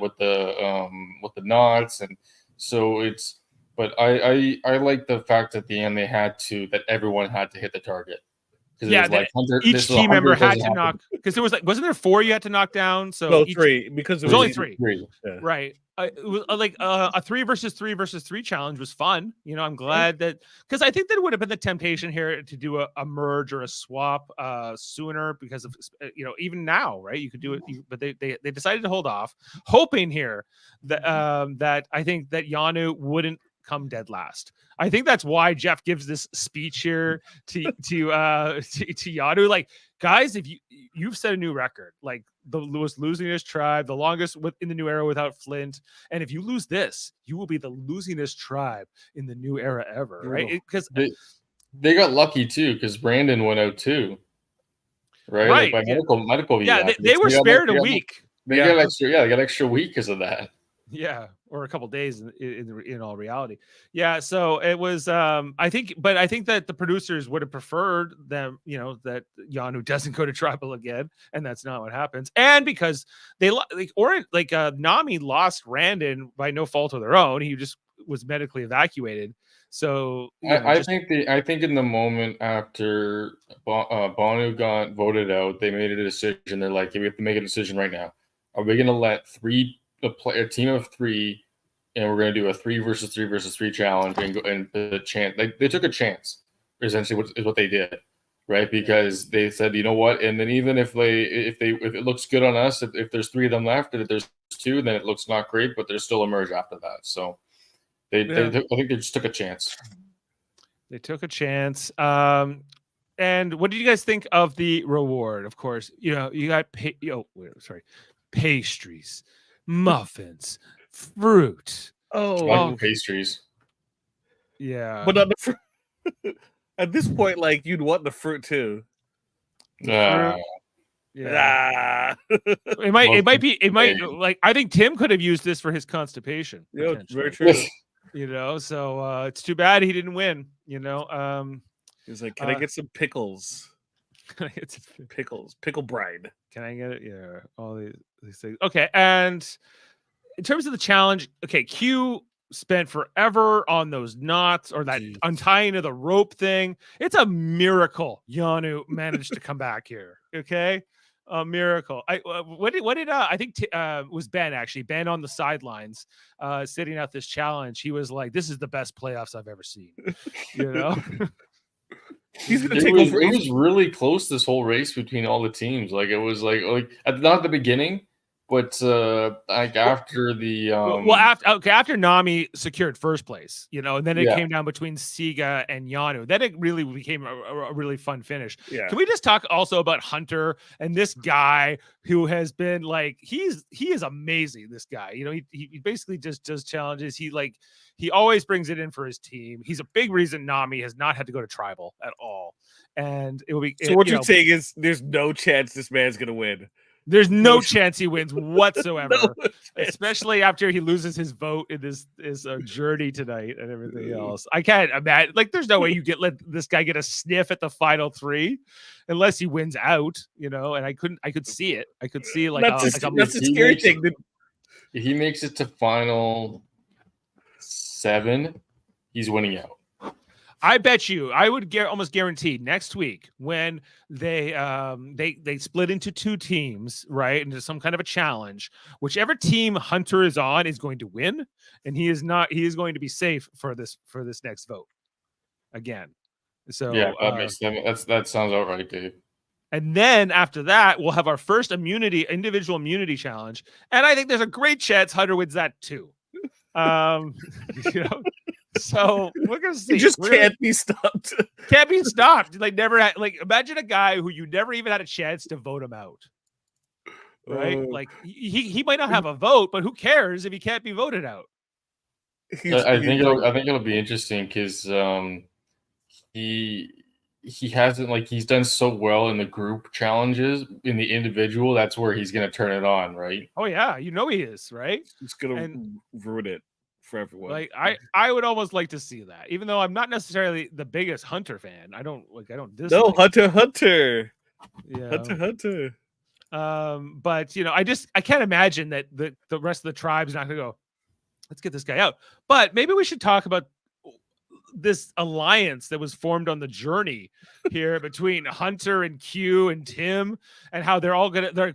[SPEAKER 1] knots, and so it's. But I like the fact at the end that everyone had to hit the target.
[SPEAKER 2] Yeah, like each team member had to knock, because there was wasn't there 4 you had to knock down? So
[SPEAKER 3] no, 3, because
[SPEAKER 2] it was only 3.
[SPEAKER 3] Yeah.
[SPEAKER 2] Right. It was like a 3 versus 3 versus 3 challenge was fun. I'm glad that, because I think there would have been the temptation here to do a merge or a swap sooner, because of even now, right? You could do it, but they decided to hold off, hoping here that that I think that Yanu wouldn't come dead last. I think that's why Jeff gives this speech here to Yanu. Like, guys, if you've set a new record, like the most losingest tribe, the longest in the new era without Flint, and if you lose this, you will be the losingest tribe in the new era ever, right? Because
[SPEAKER 1] they got lucky too, because Brandon went out too, right?
[SPEAKER 2] Right.
[SPEAKER 1] Like by medical.
[SPEAKER 2] Yeah, they were spared a week.
[SPEAKER 1] They got extra. Yeah, they got extra week because of that.
[SPEAKER 2] Yeah, or a couple days in all reality. Yeah, so it was I think that the producers would have preferred them, that Yanu doesn't go to tribal again, and that's not what happens. And because they Nami lost Randon by no fault of their own. He just was medically evacuated. So
[SPEAKER 1] I think in the moment after Banu got voted out, they made a decision. They're like, hey, we have to make a decision right now. Are we going to let a team of 3, and we're going to do a 3 versus 3 versus 3 challenge and the chance? They took a chance, essentially, is what they did, right? Because they said, you know what? And then even if it looks good on us, if there's 3 of them left, and if there's 2, then it looks not great, but there's still a merge after that. So I think they just took a chance.
[SPEAKER 2] They took a chance. And what did you guys think of the reward? Of course, you got pastries, muffins, fruit.
[SPEAKER 1] Pastries.
[SPEAKER 2] Yeah,
[SPEAKER 3] but on the fruit, at this point, like you'd want the fruit too.
[SPEAKER 2] Yeah.
[SPEAKER 3] Ah.
[SPEAKER 2] It might like I think Tim could have used this for his constipation.
[SPEAKER 3] Yeah,
[SPEAKER 2] Potentially.
[SPEAKER 3] very true.
[SPEAKER 2] So it's too bad he didn't win.
[SPEAKER 3] He's like, can I get some pickles?
[SPEAKER 2] It's
[SPEAKER 3] Pickle brine.
[SPEAKER 2] Can I get it? Yeah, all these things. Okay, and in terms of the challenge, okay, Q spent forever on those knots or that untying of the rope thing. It's a miracle Yanu managed to come back here. Okay, a miracle. What did I think was Ben actually? Ben on the sidelines, sitting out this challenge. He was like, "This is the best playoffs I've ever seen." You know.
[SPEAKER 3] He's gonna take over.
[SPEAKER 1] It was really close this whole race between all the teams. Like it was like not at the beginning, but like after the
[SPEAKER 2] after Nami secured first place, and then it came down between Siga and Yanu. Then it really became a really fun finish.
[SPEAKER 3] Yeah.
[SPEAKER 2] Can we just talk also about Hunter and this guy who has been like he is amazing. This guy, he basically just does challenges. He always brings it in for his team. He's a big reason Nami has not had to go to tribal at all. And it will be
[SPEAKER 3] so. What you're saying is there's no chance this man's gonna win.
[SPEAKER 2] There's no chance he wins whatsoever, especially after he loses his vote in this journey tonight and everything else. I can't imagine. Like, there's no way you let this guy get a sniff at the final three, unless he wins out. And I could see it. I could see
[SPEAKER 3] that's a scary thing.
[SPEAKER 1] He makes it to final 7. He's winning out.
[SPEAKER 2] I bet you, I would almost guarantee next week when they split into 2 teams, right, into some kind of a challenge. Whichever team Hunter is on is going to win, and he is not. He is going to be safe for this next vote again. So
[SPEAKER 1] yeah, that sounds all right, Dave.
[SPEAKER 2] And then after that, we'll have our first individual immunity challenge, and I think there's a great chance Hunter wins that too. So we're gonna see.
[SPEAKER 3] He just can't be stopped.
[SPEAKER 2] Can't be stopped. Like never had. Like imagine a guy who you never even had a chance to vote him out. Right? Like he might not have a vote, but who cares if he can't be voted out?
[SPEAKER 1] I think it'll be interesting because he hasn't he's done so well in the group challenges. In the individual, that's where he's gonna turn it on, right?
[SPEAKER 2] Oh yeah, he is, right?
[SPEAKER 3] It's gonna ruin it for everyone.
[SPEAKER 2] Like I would almost like to see that, even though I'm not necessarily the biggest Hunter fan. I don't dislike.
[SPEAKER 3] No, Hunter.
[SPEAKER 2] Yeah.
[SPEAKER 3] Hunter.
[SPEAKER 2] But I can't imagine that the rest of the tribe's not gonna go, let's get this guy out. But maybe we should talk about this alliance that was formed on the journey here between Hunter and Q and Tim, and how they're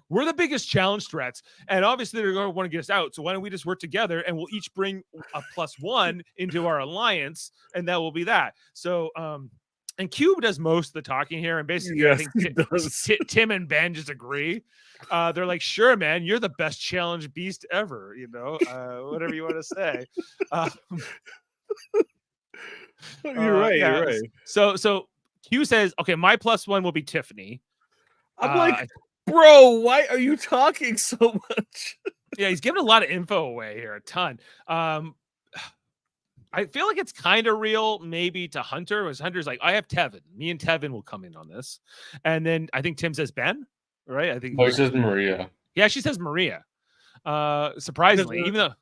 [SPEAKER 2] we're the biggest challenge threats, and obviously they're going to want to get us out. So why don't we just work together and we'll each bring a +1 into our alliance, and that will be that. So and Q does most of the talking here, and basically I think Tim and Ben just agree. They're like, sure, man, you're the best challenge beast ever, whatever you want to say.
[SPEAKER 3] You're right.
[SPEAKER 2] So Q says, okay, my +1 will be Tiffany.
[SPEAKER 3] I'm like, bro, why are you talking so much?
[SPEAKER 2] Yeah, he's giving a lot of info away here, a ton. I feel like it's kind of real, maybe to Hunter, because Hunter's like, I have Tevin. Me and Tevin will come in on this. And then I think Tim says Ben, right? I think
[SPEAKER 1] he says Maria.
[SPEAKER 2] Yeah, she says Maria. Surprisingly, even though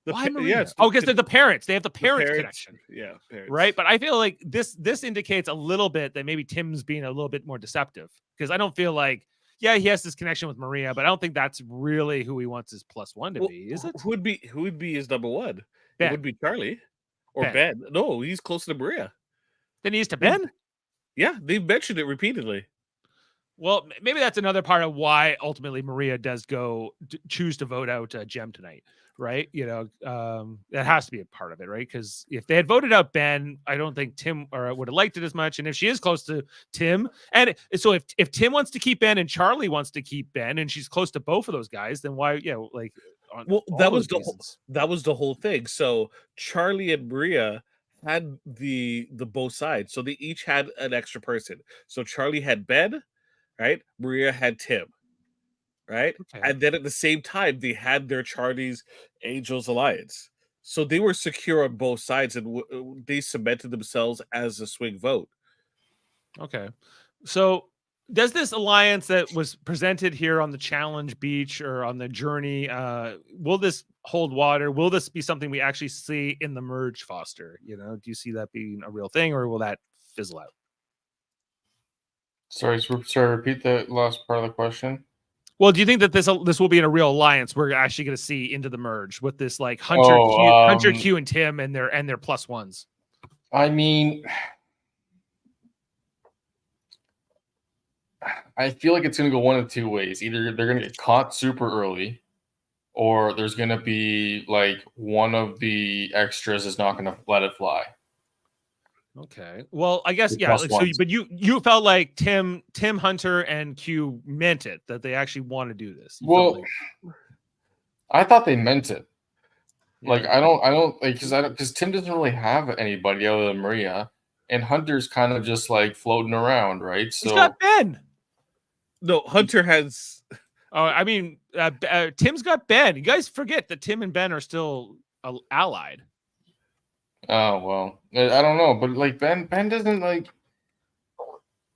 [SPEAKER 2] why Maria?
[SPEAKER 3] Yeah,
[SPEAKER 2] because they're the parents. They have the parents connection.
[SPEAKER 3] Yeah, parents.
[SPEAKER 2] Right. But I feel like this indicates a little bit that maybe Tim's being a little bit more deceptive, because I don't feel like, yeah, he has this connection with Maria, but I don't think that's really who he wants his +1 to be. Is it?
[SPEAKER 3] Who would be his number 1?
[SPEAKER 2] Ben.
[SPEAKER 3] It would be Charlie or Ben. No, he's closer to Maria.
[SPEAKER 2] Then he's to Ben?
[SPEAKER 3] Yeah, they've mentioned it repeatedly.
[SPEAKER 2] Well, maybe that's another part of why ultimately Maria does choose to vote out Jem tonight, right? That has to be a part of it, right? Because if they had voted out Ben, I don't think Tim would have liked it as much. And if she is close to Tim, and so if Tim wants to keep Ben and Charlie wants to keep Ben, and she's close to both of those guys, then why? Yeah,
[SPEAKER 3] that was the whole thing. So Charlie and Maria had the both sides, so they each had an extra person. So Charlie had Ben. Right, Maria had Tim, right, and then at the same time they had their Charlie's Angels alliance, so they were secure on both sides, and they cemented themselves as a swing vote.
[SPEAKER 2] Okay, so Does this alliance that was presented here on the challenge beach or on the journey, will this hold water? Will this be something we actually see in the merge, Foster? You know, do you see that being a real thing, or will that fizzle out?
[SPEAKER 1] Sorry, repeat the last part of the question.
[SPEAKER 2] Well, do you think that this will be in a real alliance? We're actually going to see into the merge with this like Hunter, Q, and Tim and their plus ones.
[SPEAKER 1] I mean, I feel like it's going to go one of two ways. Either they're going to get caught super early, or there's going to be like one of the extras is not going to let it fly.
[SPEAKER 2] Okay. Well, I guess
[SPEAKER 1] The
[SPEAKER 2] yeah. Like, so, but you felt like Tim, Hunter, and Q meant it, that they actually want to do this.
[SPEAKER 1] I thought they meant it.
[SPEAKER 2] Yeah.
[SPEAKER 1] Like I don't like because Tim doesn't really have anybody other than Maria, and Hunter's kind of just like floating around, right? So
[SPEAKER 2] he's got Ben.
[SPEAKER 3] No, Hunter has.
[SPEAKER 2] Oh, I mean, Tim's got Ben. You guys forget that Tim and Ben are still allied.
[SPEAKER 1] Oh well, I don't know, but like Ben doesn't like.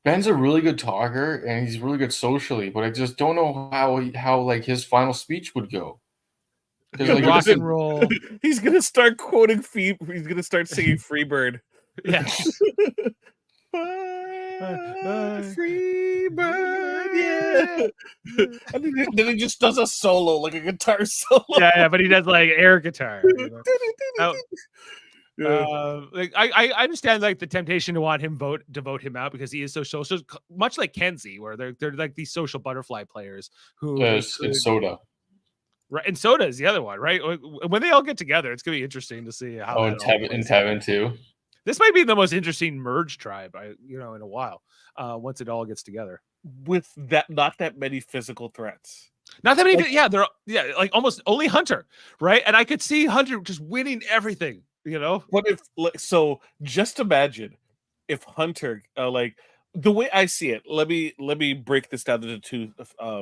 [SPEAKER 1] Ben's a really good talker and he's really good socially, but I just don't know how like his final speech would go.
[SPEAKER 2] Like, rock and roll.
[SPEAKER 3] He's gonna start quoting He's gonna start singing Freebird.
[SPEAKER 2] Yeah.
[SPEAKER 3] Freebird, yeah. And then he just does a solo, like a guitar solo.
[SPEAKER 2] Yeah, but he does like air guitar. You know? Like I understand like the temptation to want him to vote him out because he is so social, much like Kenzie, where they're like these social butterfly players who
[SPEAKER 1] it's Soda.
[SPEAKER 2] Right, and Soda is the other one, right? When they all get together, it's gonna be interesting to see how.
[SPEAKER 1] Oh, and Tevin too.
[SPEAKER 2] This might be the most interesting merge tribe, in a while. Once it all gets together,
[SPEAKER 3] with not that many physical threats.
[SPEAKER 2] Not that many. They're like almost only Hunter, right? And I could see Hunter just winning everything.
[SPEAKER 3] What if so? Just imagine if Hunter, like the way I see it. Let me break this down into two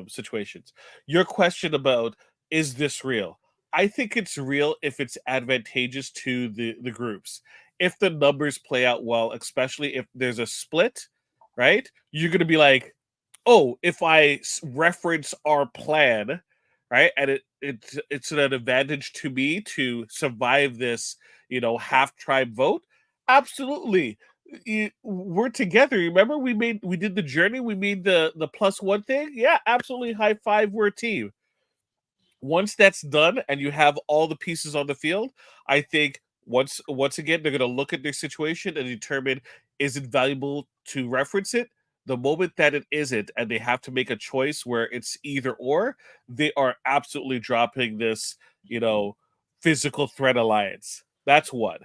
[SPEAKER 3] situations. Your question about is this real? I think it's real if it's advantageous to the groups. If the numbers play out well, especially if there's a split, right? You're gonna be like, oh, if I reference our plan, right, and it's an advantage to me to survive this, half tribe vote. Absolutely, we're together. Remember, we did the journey. We made the +1 thing. Yeah, absolutely. High five. We're a team. Once that's done and you have all the pieces on the field, I think once again they're going to look at their situation and determine, is it valuable to reference it? The moment that it isn't and they have to make a choice where it's either or, they are absolutely dropping this, physical threat alliance. That's one.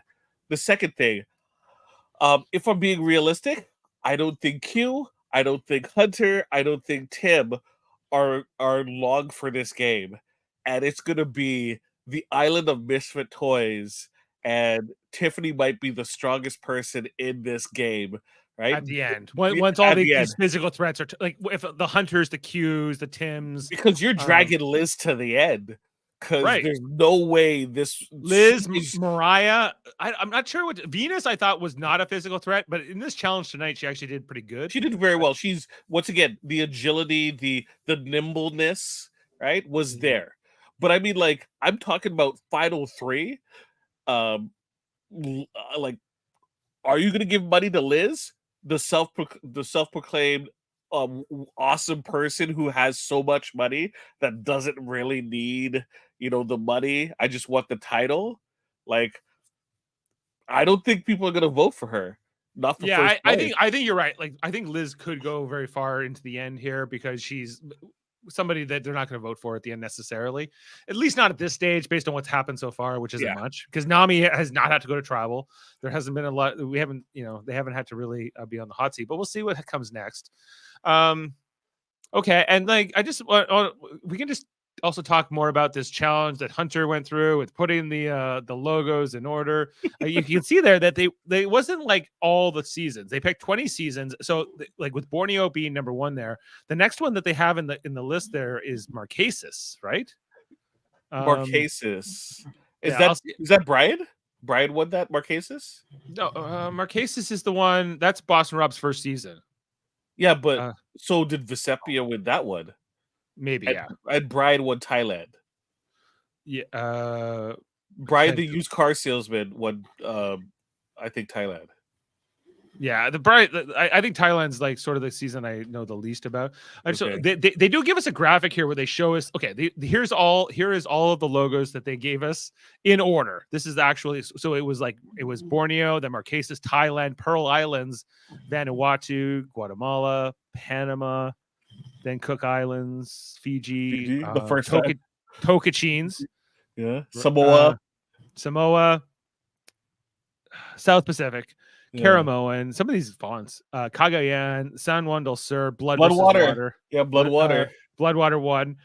[SPEAKER 3] The second thing, if I'm being realistic, I don't think Q, I don't think Hunter, I don't think Tim are long for this game. And it's going to be the island of misfit toys, and Tiffany might be the strongest person in this game, right?
[SPEAKER 2] At the end, once all these physical threats are like, if the Hunters, the Qs, the Tims,
[SPEAKER 3] because you're dragging Liz to the end. Because there's no way this
[SPEAKER 2] Liz, Mariah, I'm not sure what Venus I thought was not a physical threat, but in this challenge tonight, she actually did pretty good.
[SPEAKER 3] She did very well. She's once again the agility, the nimbleness, right, was there. But I mean, like, I'm talking about final three. Like, are you going to give money to Liz, the self-proclaimed awesome person who has so much money that doesn't really need, the money? I just want the title. Like, I don't think people are going to vote for her. Not for first place.
[SPEAKER 2] I think you're right. Like, I think Liz could go very far into the end here because she's somebody that they're not going to vote for at the end necessarily, at least not at this stage, based on what's happened so far, which isn't much. Because Nami has not had to go to tribal. There hasn't been a lot. We haven't, they haven't had to really be on the hot seat. But we'll see what comes next. Okay, and like I just we can just also talk more about this challenge that Hunter went through with putting the logos in order. You can see there that they wasn't like all the seasons. They picked 20 seasons. So like with Borneo being number one there, the next one that they have in the list there is Marquesas, right?
[SPEAKER 3] Marquesas. Is that Brian? Brian won that Marquesas?
[SPEAKER 2] No, Marquesas is the one that's Boston Rob's first season.
[SPEAKER 3] Yeah, but So did Vesepia win that one?
[SPEAKER 2] Maybe, yeah.
[SPEAKER 3] And Brian won Thailand.
[SPEAKER 2] Yeah.
[SPEAKER 3] Brian, the used car salesman, won. I think Thailand.
[SPEAKER 2] Yeah, I think Thailand's like sort of the season I know the least about. And so
[SPEAKER 3] Okay.
[SPEAKER 2] they do give us a graphic here where they show us. Okay, here is all of the logos that they gave us in order. This is actually so it was Borneo, then Marquesas, Thailand, Pearl Islands, Vanuatu, Guatemala, Panama, then Cook Islands, Fiji,
[SPEAKER 3] the first time.
[SPEAKER 2] Tocantins,
[SPEAKER 3] Yeah, Samoa,
[SPEAKER 2] Samoa, South Pacific. Caramoan, some of these fonts, Cagayan, San Juan del Sur, Blood versus Water.
[SPEAKER 3] Yeah, Bloodwater.
[SPEAKER 2] Bloodwater 1.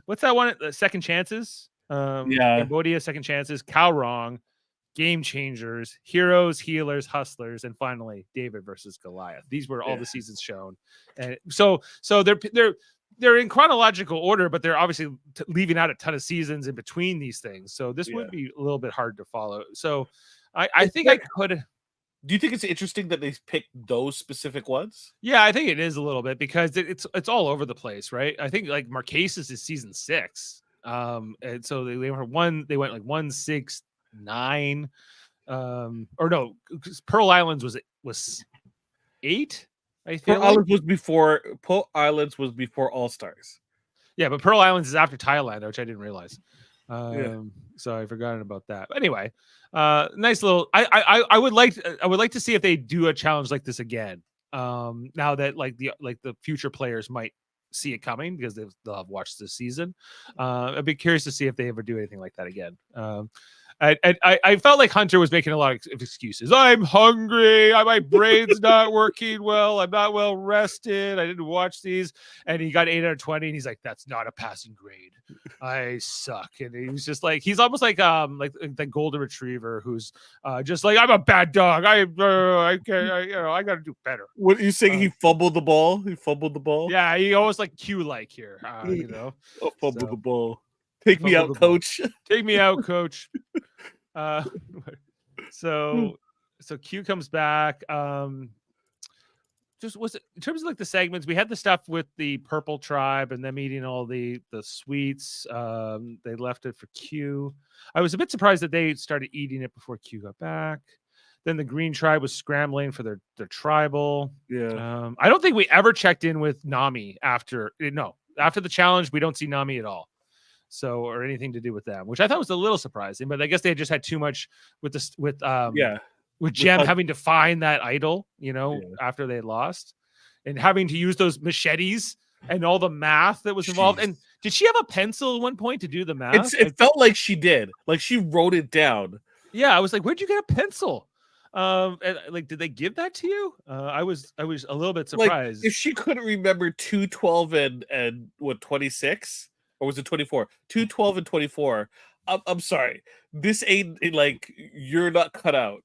[SPEAKER 2] What's that one? Second Chances. Cambodia, Second Chances, Cowrong, Game Changers, Heroes, Healers, Hustlers, and finally David versus Goliath. These were all the seasons shown, and so they're in chronological order, but they're obviously leaving out a ton of seasons in between these things. So this would be a little bit hard to follow. So I think I could.
[SPEAKER 3] Do you think it's interesting that they picked those specific ones?
[SPEAKER 2] Yeah, I think it is a little bit because it's all over the place, right? I think like Marquesas is season 6, and so they went like 1, 6, 9, or no, Pearl Islands was 8. I feel
[SPEAKER 3] Pearl Islands was before All Stars.
[SPEAKER 2] Yeah, but Pearl Islands is after Thailand, which I didn't realize. So I forgot about that. But anyway, nice little. I would like to see if they do a challenge like this again. Now that like the future players might see it coming because they'll have watched this season. I'd be curious to see if they ever do anything like that again. I felt like Hunter was making a lot of excuses. I'm hungry. My brain's not working well. I'm not well rested. I didn't watch these. And he got 8 out of 20. And he's like, that's not a passing grade. I suck. And he was just like, he's almost like the golden retriever who's just like, I'm a bad dog. I got to do better.
[SPEAKER 3] What are you saying? He fumbled the ball. He fumbled the ball.
[SPEAKER 2] Yeah, he almost like Q-like here.
[SPEAKER 3] Fumbled the ball. Take me out, coach.
[SPEAKER 2] Take me out, coach. So Q comes back. Just was it in terms of like the segments, we had the stuff with the purple tribe and them eating all the sweets. They left it for Q. I was a bit surprised that they started eating it before Q got back. Then the green tribe was scrambling for their tribal.
[SPEAKER 3] Yeah.
[SPEAKER 2] I don't think we ever checked in with Nami after the challenge. We don't see Nami at all. So, or anything to do with them, which I thought was a little surprising, but I guess they just had too much with Jem having to find that idol, after they had lost and having to use those machetes and all the math that was involved. And did she have a pencil at one point to do the math?
[SPEAKER 3] It felt like she did. Like she wrote it down.
[SPEAKER 2] Yeah. I was like, where'd you get a pencil? And, like, did they give that to you? I was a little bit surprised.
[SPEAKER 3] Like, if she couldn't remember 212 and what 26. Or was it 24? 212 and 24. I'm sorry. This ain't like you're not cut out.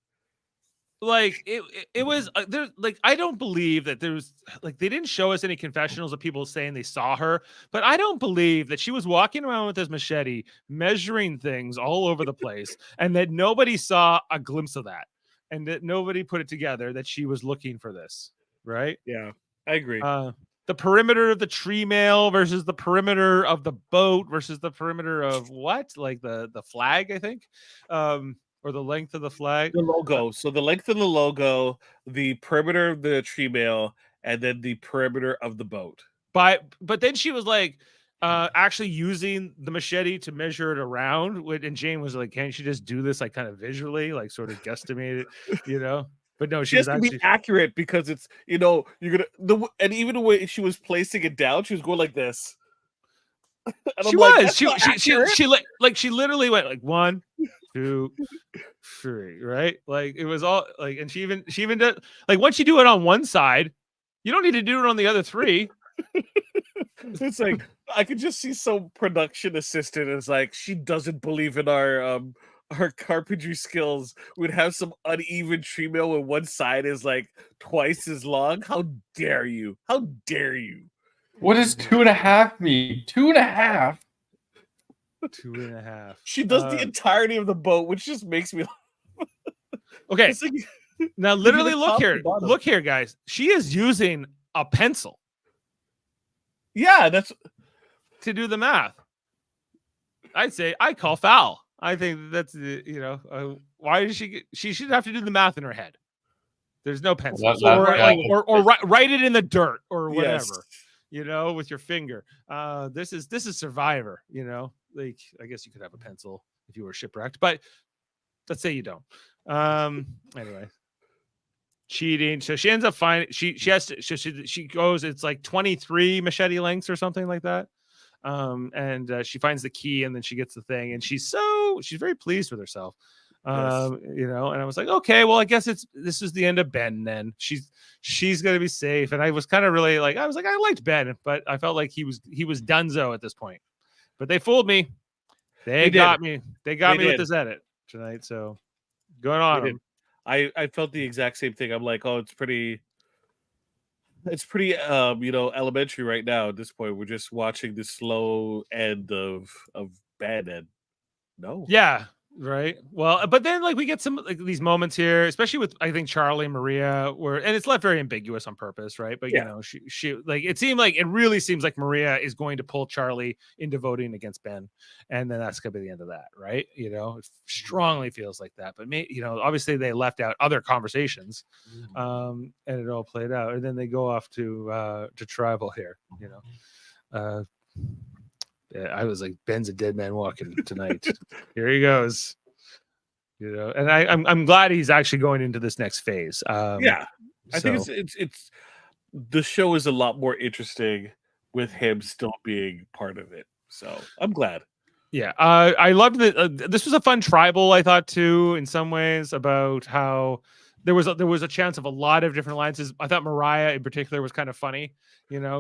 [SPEAKER 2] Like it was there. Like I don't believe that there was like they didn't show us any confessionals of people saying they saw her, but I don't believe that she was walking around with this machete, measuring things all over the place, and that nobody saw a glimpse of that, and that nobody put it together that she was looking for this. Right?
[SPEAKER 3] Yeah, I agree.
[SPEAKER 2] The perimeter of the tree mail versus the perimeter of the boat versus the perimeter of what? Like the flag, I think, or the length of the flag.
[SPEAKER 3] The logo. So the length of the logo, the perimeter of the tree mail, and then the perimeter of the boat.
[SPEAKER 2] But then she was like actually using the machete to measure it around. And Jane was like, can't she just do this like kind of visually, like sort of guesstimate it, But no, she was actually
[SPEAKER 3] be accurate because it's you're gonna and even the way she was placing it down, she was going like this.
[SPEAKER 2] She literally went like 1, 2, 3, right? Like it was all like, and she even did like once you do it on one side, you don't need to do it on the other 3.
[SPEAKER 3] It's like I could just see some production assistant is like she doesn't believe in our carpentry skills. Would have some uneven tree mail when one side is like twice as long. How dare you? How dare you?
[SPEAKER 1] What does 2.5 mean? 2.5?
[SPEAKER 2] 2.5.
[SPEAKER 3] She does the entirety of the boat, which just makes me
[SPEAKER 2] okay. Now literally look here, guys. She is using a pencil
[SPEAKER 3] Yeah, that's
[SPEAKER 2] to do the math. I'd say I call foul. I think that's why does she should have to do the math in her head. There's no pencils, or write it in the dirt or whatever, with your finger. This is Survivor, like I guess you could have a pencil if you were shipwrecked, but let's say you don't. Anyway, cheating. So she ends up finding she has to she goes. It's like 23 machete lengths or something like that. And she finds the key, and then she gets the thing, and she's very pleased with herself. And I was like, okay, well, I guess this is the end of Ben then. She's gonna be safe. And I was kind of really like, I liked Ben, but I felt like he was donezo at this point. But they fooled me. They got me. They got me with this edit tonight. So going on.
[SPEAKER 3] I felt the exact same thing. I'm like, oh, it's pretty elementary right now at this point. We're just watching the slow end of Ben, and no.
[SPEAKER 2] Yeah. Right. Well, but then like we get some like these moments here, especially with I think Charlie and Maria, and it's left very ambiguous on purpose, right? But she like it really seems like Maria is going to pull Charlie into voting against Ben, and then that's gonna be the end of that, right? It strongly feels like that. But obviously they left out other conversations, and it all played out, and then they go off to tribal here, I was like, Ben's a dead man walking tonight. Here he goes. And I'm glad he's actually going into this next phase. I
[SPEAKER 3] think it's the show is a lot more interesting with him still being part of it. So I'm glad.
[SPEAKER 2] Yeah, I loved that. This was a fun tribal, I thought too, in some ways, about how there was a chance of a lot of different alliances. I thought Mariah in particular was kind of funny.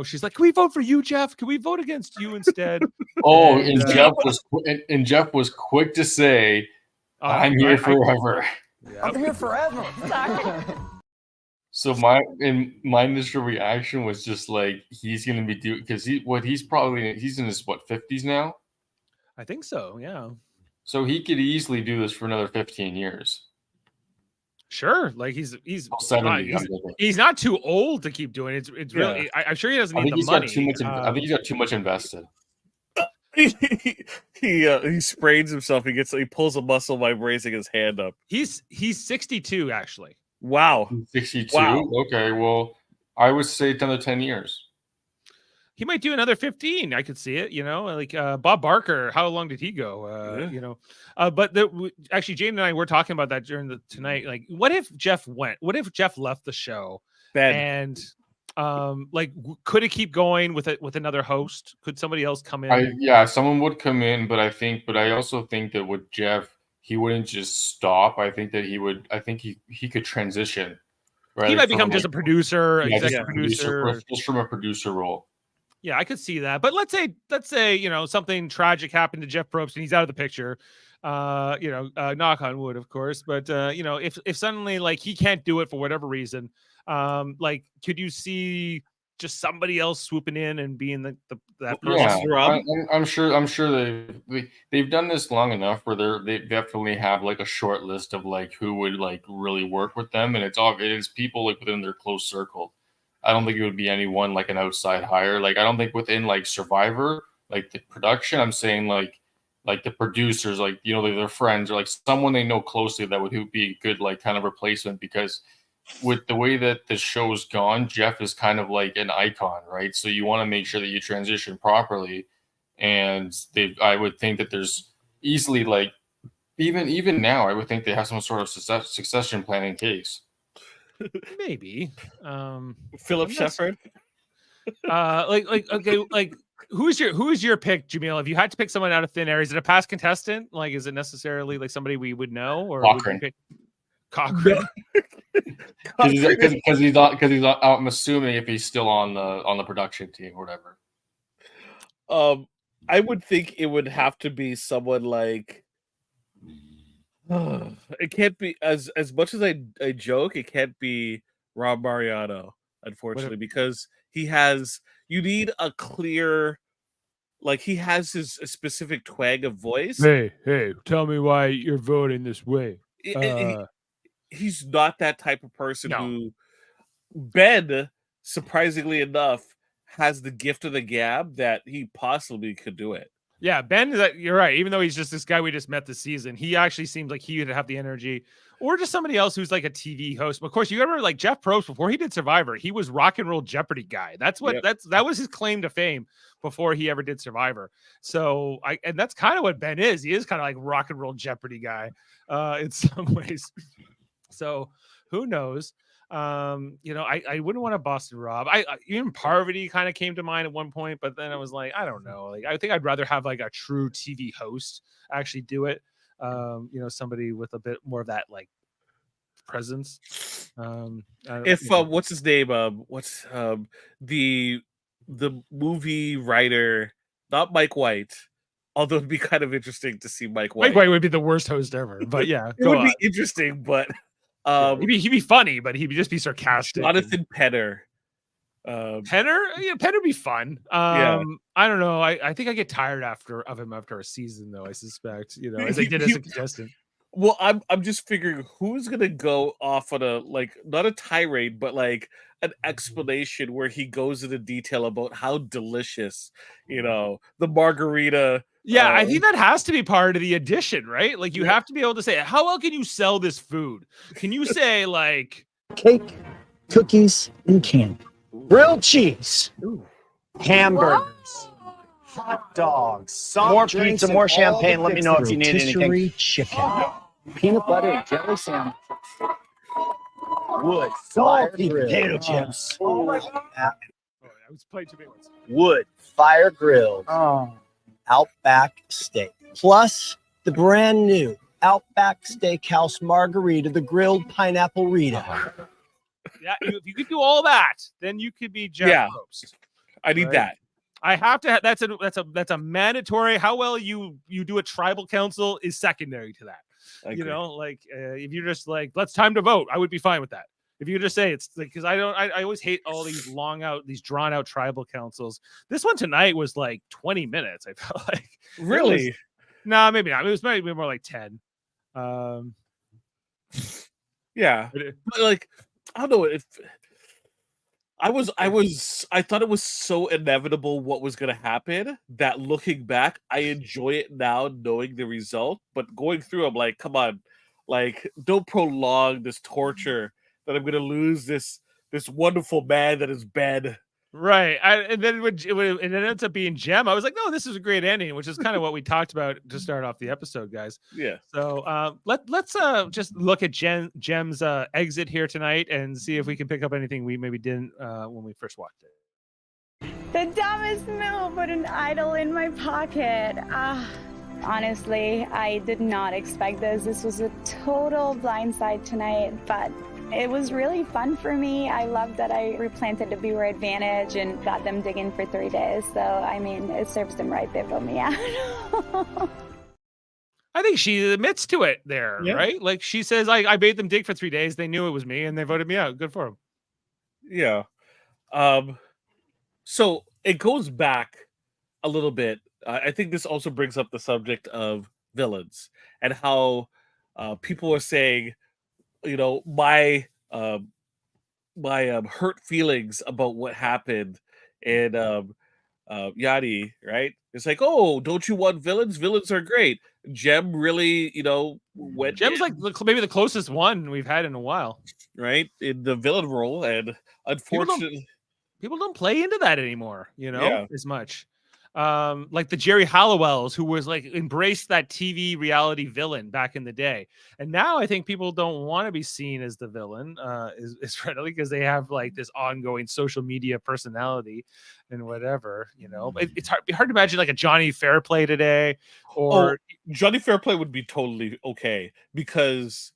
[SPEAKER 2] She's like, "Can we vote for you, Jeff? Can we vote against you instead?"
[SPEAKER 1] And Jeff was quick to say, "I'm here forever."
[SPEAKER 4] I'm here forever. Sorry.
[SPEAKER 1] So my initial reaction was just like he's gonna be because he's in his 50s now.
[SPEAKER 2] I think so. Yeah.
[SPEAKER 1] So he could easily do this for another 15 years.
[SPEAKER 2] Sure, like he's
[SPEAKER 1] 70.
[SPEAKER 2] He's not too old to keep doing it. It's really. I'm sure he doesn't need the money.
[SPEAKER 1] I think he's got too much invested.
[SPEAKER 3] He sprains himself. He pulls a muscle by raising his hand up.
[SPEAKER 2] He's 62 actually.
[SPEAKER 3] Wow,
[SPEAKER 1] 62. Wow. Okay, well, I would say another 10 years.
[SPEAKER 2] He might do another 15. I could see it, like Bob Barker. How long did he go? But actually, Jane and I were talking about that during tonight. Like, what if Jeff went? What if Jeff left the show? And could it keep going with another host? Could somebody else come in?
[SPEAKER 1] Someone would come in, but I also think that with Jeff, he wouldn't just stop. I think that he would. I think he could transition.
[SPEAKER 2] Right? He might become just a producer, executive producer,
[SPEAKER 1] just from a producer role.
[SPEAKER 2] Yeah, I could see that. But let's say, something tragic happened to Jeff Probst and he's out of the picture. Knock on wood, of course. But if suddenly like he can't do it for whatever reason, could you see just somebody else swooping in and being that person?
[SPEAKER 1] Yeah, I'm sure they've done this long enough where they definitely have like a short list of like who would like really work with them, and it is people like within their close circle. I don't think it would be anyone like an outside hire. Like I don't think within like Survivor, like the production, I'm saying like the producers, like their friends or like someone they know closely that would be a good like kind of replacement, because with the way that the show's gone, Jeff is kind of like an icon, right? So you want to make sure that you transition properly, and I would think that there's easily like even now I would think they have some sort of succession plan in case.
[SPEAKER 2] Maybe
[SPEAKER 3] Philip Shepard.
[SPEAKER 2] Who is your pick, Jaemeel? If you had to pick someone out of thin air, is it a past contestant? Like, is it necessarily like somebody we would know, or
[SPEAKER 1] Cochran? Because he's not. I'm assuming if he's still on the production team or whatever.
[SPEAKER 3] I would think it would have to be someone like. It can't be as much as I joke. It can't be Rob Mariano, unfortunately, because you need a clear, like he has a specific twang of voice.
[SPEAKER 2] Hey, tell me why you're voting this way.
[SPEAKER 3] He's not that type of person who Ben surprisingly enough, has the gift of the gab that he possibly could do it.
[SPEAKER 2] Yeah, Ben, you're right. Even though he's just this guy we just met this season, he actually seems like he would have the energy, or just somebody else who's like a TV host. But of course, you remember like Jeff Probst before he did Survivor, he was Rock and Roll Jeopardy guy. That was his claim to fame before he ever did Survivor. So and that's kind of what Ben is. He is kind of like Rock and Roll Jeopardy guy, in some ways. So who knows? I wouldn't want a Boston Rob. I even Parvati kind of came to mind at one point, but then I was like, I don't know. Like, I think I'd rather have like a true TV host actually do it. Somebody with a bit more of that like presence.
[SPEAKER 3] What's his name? What's the movie writer? Not Mike White. Although it'd be kind of interesting to see Mike White.
[SPEAKER 2] Mike White would be the worst host ever, but yeah,
[SPEAKER 3] it would be interesting, but.
[SPEAKER 2] He'd be funny, but he'd just be sarcastic.
[SPEAKER 3] Jonathan Penner.
[SPEAKER 2] Penner? Yeah, Penner be fun.
[SPEAKER 3] Yeah.
[SPEAKER 2] I don't know. I think I get tired of him after a season, though. I suspect, as I did as a contestant.
[SPEAKER 3] Well, I'm just figuring who's gonna go off on a not a tirade, but like an explanation where he goes into detail about how delicious, the margarita.
[SPEAKER 2] Yeah, I think that has to be part of the addition, right? Like you have to be able to say, how well can you sell this food? Can you say like
[SPEAKER 4] Cake, cookies, and candy. Grilled cheese. Hamburgers. Hot dogs. More pizza, more champagne. Let me know if you need anything. Chicken. Peanut butter and jelly sandwich. Wood. Salty potato chips.
[SPEAKER 2] Oh my God. I was playing too many ones.
[SPEAKER 4] Wood. Fire grilled. Outback steak. Plus the brand new Outback Steakhouse margarita, the grilled pineapple Rita.
[SPEAKER 2] Yeah, if you could do all that, then you could be Jeff Probst.
[SPEAKER 3] I need that.
[SPEAKER 2] I have to. That's a mandatory. How well you do a tribal council is secondary to that. If you're just like, let's time to vote, I would be fine with that. If you just say it's like, because I always hate all these drawn out tribal councils. This one tonight was like 20 minutes. I felt like
[SPEAKER 3] really.
[SPEAKER 2] Nah, maybe not. It was maybe more like 10.
[SPEAKER 3] Yeah, but like I don't know if I thought it was so inevitable what was going to happen that looking back, I enjoy it now knowing the result. But going through, I'm like, come on, like don't prolong this torture that I'm going to lose this wonderful man that is Ben.
[SPEAKER 2] Right. And then it ends up being Jem. I was like, no, this is a great ending, which is kind of what we talked about to start off the episode, guys.
[SPEAKER 3] Yeah.
[SPEAKER 2] So let's just look at Jem's exit here tonight and see if we can pick up anything we maybe didn't when we first watched it.
[SPEAKER 5] The dumbest move, put an idol in my pocket. Honestly, I did not expect this. This was a total blindside tonight, but it was really fun for me. I love that I replanted the viewer advantage and got them digging for 3 days. So, I mean, it serves them right. They vote me out.
[SPEAKER 2] I think she admits to it there, right? Like she says, I made them dig for 3 days. They knew it was me and they voted me out. Good for them.
[SPEAKER 3] Yeah. So it goes back a little bit. I think this also brings up the subject of villains and how people are saying, my hurt feelings about what happened and Yadi, right? It's like, oh, don't you want villains? Villains are great. Jem really, went.
[SPEAKER 2] Jem's like maybe the closest one we've had in a while,
[SPEAKER 3] right? In the villain role, and unfortunately,
[SPEAKER 2] people don't play into that anymore, as much. Like the Jerry Halliwells, who was like embraced that TV reality villain back in the day, and now I think people don't want to be seen as the villain, is readily because they have like this ongoing social media personality and whatever. It's hard to imagine like a Johnny Fairplay today, or
[SPEAKER 3] Johnny Fairplay would be totally okay because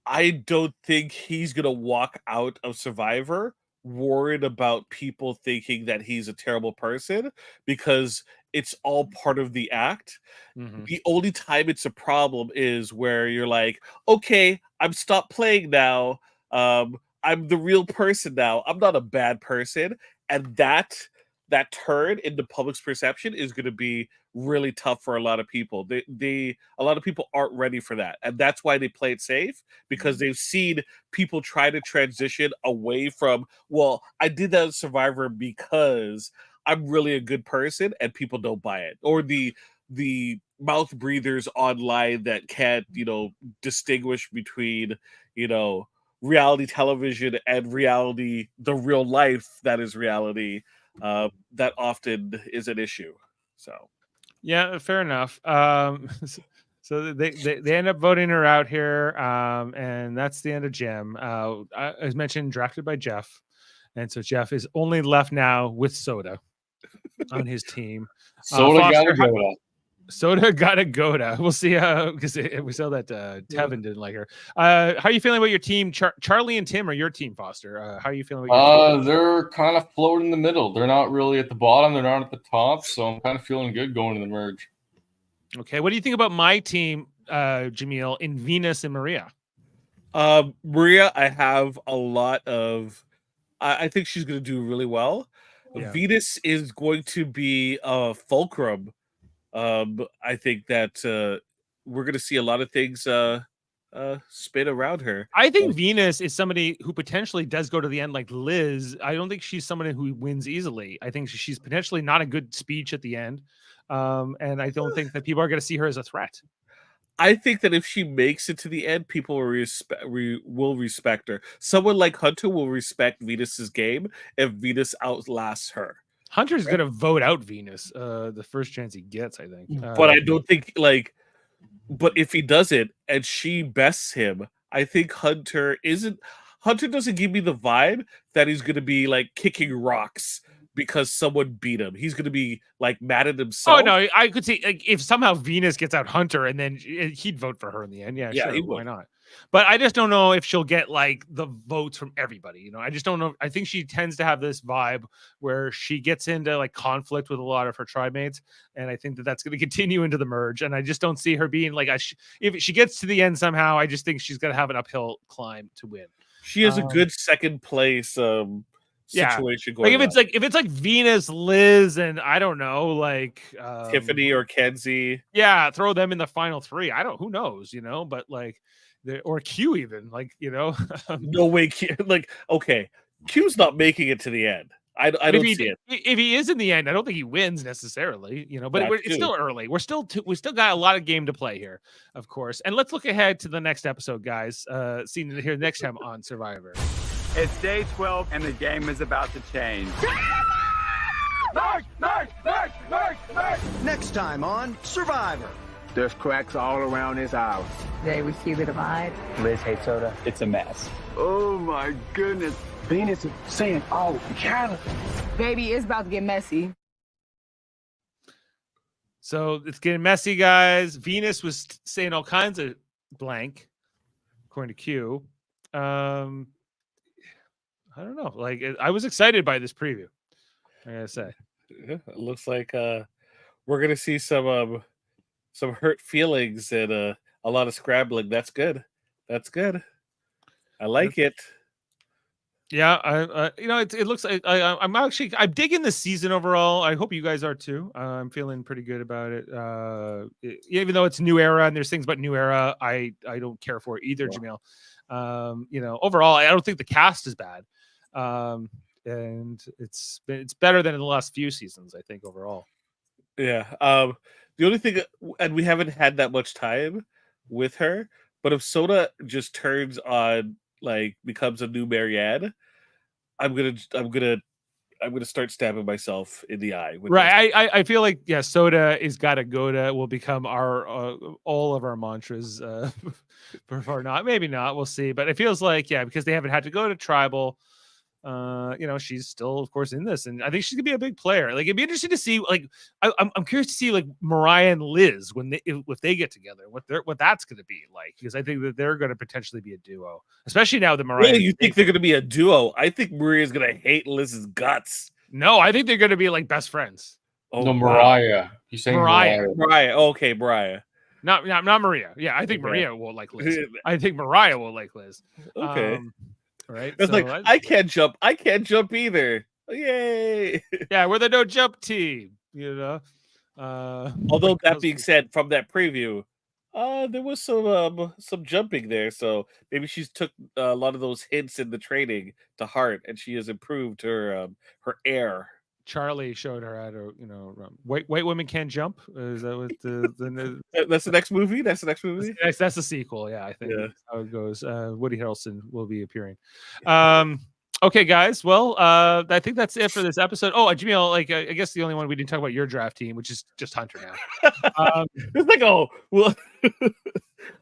[SPEAKER 3] I don't think he's gonna walk out of Survivor worried about people thinking that he's a terrible person because it's all part of the act. Mm-hmm. The only time it's a problem is where you're like, okay, I'm stopped playing now. I'm the real person now. I'm not a bad person. And that that turn in the public's perception is going to be really tough for a lot of people. A lot of people aren't ready for that, and that's why they play it safe, because they've seen people try to transition away from, well, I did that as Survivor because I'm really a good person, and people don't buy it, or the mouth breathers online that can't, distinguish between, reality television and reality, the real life that is reality. That often is an issue. So
[SPEAKER 2] Yeah, fair enough. So they end up voting her out here, and that's the end of Jim. As mentioned, drafted by Jeff, and so Jeff is only left now with Soda on his team.
[SPEAKER 1] Soda
[SPEAKER 2] Foster,
[SPEAKER 1] gotta go.
[SPEAKER 2] Soda gotta go to. We'll see because we saw that Tevin didn't like her. How are you feeling about your team? Charlie and Tim are your team, Foster. How are you feeling about your team?
[SPEAKER 1] They're kind of floating in the middle. They're not really at the bottom. They're not at the top. So I'm kind of feeling good going to the merge.
[SPEAKER 2] Okay, what do you think about my team, Jaemeel, in Venus and Maria?
[SPEAKER 3] Maria, I have a lot of. I think she's going to do really well.
[SPEAKER 2] Yeah.
[SPEAKER 3] Venus is going to be a fulcrum. I think that we're going to see a lot of things spin around her.
[SPEAKER 2] I think Venus is somebody who potentially does go to the end like Liz. I don't think she's somebody who wins easily. I think she's potentially not a good speech at the end. And I don't think that people are going to see her as a threat.
[SPEAKER 3] I think that if she makes it to the end, people will respect her. Someone like Hunter will respect Venus's game if Venus outlasts her.
[SPEAKER 2] Hunter's going to vote out Venus the first chance he gets, I think.
[SPEAKER 3] But I don't think, but if he does it and she bests him, I think Hunter doesn't give me the vibe that he's going to be like kicking rocks because someone beat him. He's going to be like mad at himself.
[SPEAKER 2] Oh no, I could see like, if somehow Venus gets out Hunter and then he'd vote for her in the end. Yeah, sure, why not? But I just don't know if she'll get like the votes from everybody. I just don't know. I think she tends to have this vibe where she gets into like conflict with a lot of her tribe mates, and I think that that's going to continue into the merge. And I just don't see her being like if she gets to the end somehow. I just think she's going to have an uphill climb to win.
[SPEAKER 3] She has a good second place situation going.
[SPEAKER 2] Like if it's like Venus, Liz, and I don't know, like
[SPEAKER 3] Tiffany or Kenzie.
[SPEAKER 2] Yeah, throw them in the final three. Who knows, but like. Or Q even
[SPEAKER 3] no way Q, okay, Q's not making it to the end. I don't see it.
[SPEAKER 2] If he is in the end, I don't think he wins necessarily, but it's still early. We still got a lot of game to play here, of course. And let's look ahead to the next episode, guys. Seen here next time on Survivor.
[SPEAKER 6] It's day 12 and the game is about to change.
[SPEAKER 4] Next time on Survivor.
[SPEAKER 6] There's cracks all around his house.
[SPEAKER 7] Today we see the divide.
[SPEAKER 6] Liz hates soda. It's a mess. Oh my goodness. Venus is saying, oh, Canada.
[SPEAKER 7] Baby, it's about to get messy.
[SPEAKER 2] So it's getting messy, guys. Venus was saying all kinds of blank, according to Q. I don't know. Like, I was excited by this preview, I gotta say.
[SPEAKER 3] Yeah, it looks like we're gonna see some hurt feelings and a lot of scrambling. That's good. I like it.
[SPEAKER 2] Yeah, it looks like I'm digging this season overall. I hope you guys are too. I'm feeling pretty good about it. Even though it's new era and there's things about new era, I don't care for it either, Jaemeel. Overall, I don't think the cast is bad. And it's better than in the last few seasons, I think, overall.
[SPEAKER 3] Yeah. The only thing, and we haven't had that much time with her, but if Soda just turns on, like, becomes a new Marianne, I'm gonna start stabbing myself in the eye.
[SPEAKER 2] Right. I feel like Soda is gotta go to will become our all of our mantras. Before not, maybe not. We'll see. But it feels like because they haven't had to go to tribal. She's still, of course, in this, and I think she's gonna be a big player. Like, it'd be interesting to see. Like, I'm curious to see like Mariah and Liz if they get together, what that's gonna be like, because I think that they're gonna potentially be a duo, especially now that Mariah.
[SPEAKER 3] Really, you think they're gonna be a duo? I think Maria's gonna hate Liz's guts.
[SPEAKER 2] No, I think they're gonna be like best friends.
[SPEAKER 1] Oh, no, Mariah. He's saying
[SPEAKER 2] Mariah.
[SPEAKER 3] Mariah. Okay, Mariah.
[SPEAKER 2] Not Maria. Yeah, I think Maria will like Liz. I think Mariah will like Liz.
[SPEAKER 3] Okay.
[SPEAKER 2] Right.
[SPEAKER 3] It's
[SPEAKER 2] so
[SPEAKER 3] like I can't jump either. Yay!
[SPEAKER 2] Yeah, we're the no jump team. You know.
[SPEAKER 3] Although that being said, from that preview, there was some jumping there, so maybe she's took a lot of those hints in the training to heart, and she has improved her air.
[SPEAKER 2] Charlie showed her how to, white women can't jump. Is that what the
[SPEAKER 3] That's the next movie. That's the next movie.
[SPEAKER 2] that's the sequel? Yeah, I think
[SPEAKER 3] Yeah.
[SPEAKER 2] that's how it goes. Woody Harrelson will be appearing. Okay, guys. Well, I think that's it for this episode. Oh, Jaemeel, I guess the only one we didn't talk about your draft team, which is just Hunter now.
[SPEAKER 3] It's like, oh well.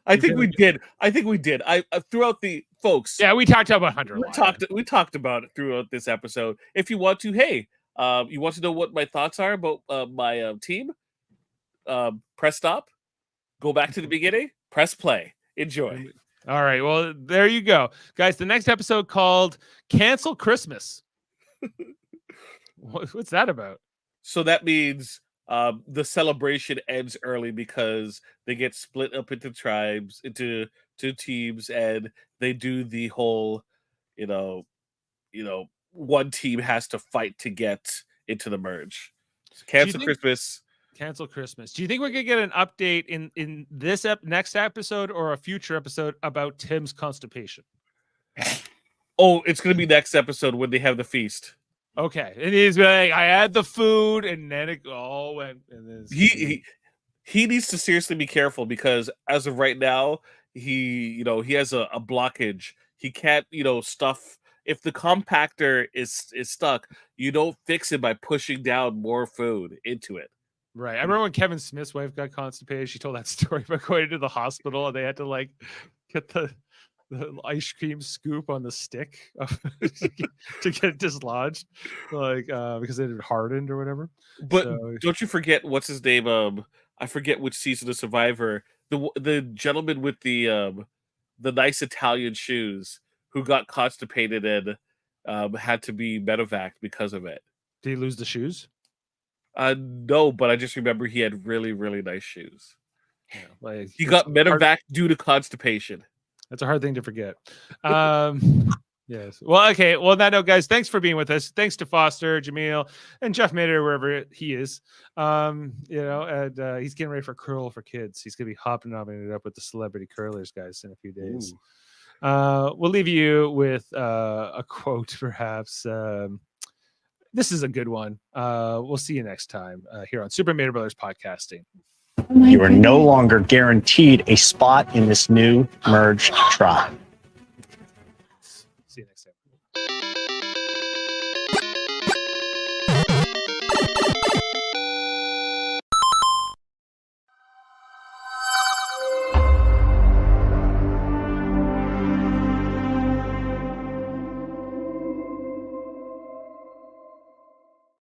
[SPEAKER 3] I think we did. I throughout the folks.
[SPEAKER 2] Yeah, we talked about Hunter a lot.
[SPEAKER 3] We talked about it throughout this episode. If you want to, hey, you want to know what my thoughts are about my team? Press stop. Go back to the beginning. Press play. Enjoy.
[SPEAKER 2] All right. Well, there you go, guys. The next episode called "Cancel Christmas." What's that about?
[SPEAKER 3] So that means the celebration ends early because they get split up into tribes, into two teams, and they do the whole, one team has to fight to get into the merge. Cancel Christmas.
[SPEAKER 2] Cancel Christmas. Do you think we're gonna get an update in this next episode or a future episode about Tim's constipation?
[SPEAKER 3] Oh, it's gonna be next episode when they have the feast.
[SPEAKER 2] Okay, and he's like, I had the food, and then it all went. And
[SPEAKER 3] he needs to seriously be careful because as of right now, he has a blockage. He can't stuff. If the compactor is stuck, you don't fix it by pushing down more food into it.
[SPEAKER 2] Right. I remember when Kevin Smith's wife got constipated. She told that story about going into the hospital and they had to get the ice cream scoop on the stick to get it dislodged, because it had hardened or whatever.
[SPEAKER 3] But don't you forget what's his name? I forget which season of Survivor. The gentleman with the nice Italian shoes who got constipated and had to be medevac because of it.
[SPEAKER 2] Did he lose the shoes?
[SPEAKER 3] No, but I just remember he had really, really nice shoes.
[SPEAKER 2] Yeah,
[SPEAKER 3] he got medevac due to constipation.
[SPEAKER 2] That's a hard thing to forget. Yes. Well, okay. Well, on that note, guys, thanks for being with us. Thanks to Foster, Jaemeel, and Jeff Mader, wherever he is. And he's getting ready for Curl for Kids. He's gonna be hopping it up with the celebrity curlers, guys, in a few days. We'll leave you with a quote, perhaps. This is a good one. We'll see you next time here on Super Mader Brothers Podcasting.
[SPEAKER 4] You are no longer guaranteed a spot in this new merged tribe.
[SPEAKER 2] See you next time.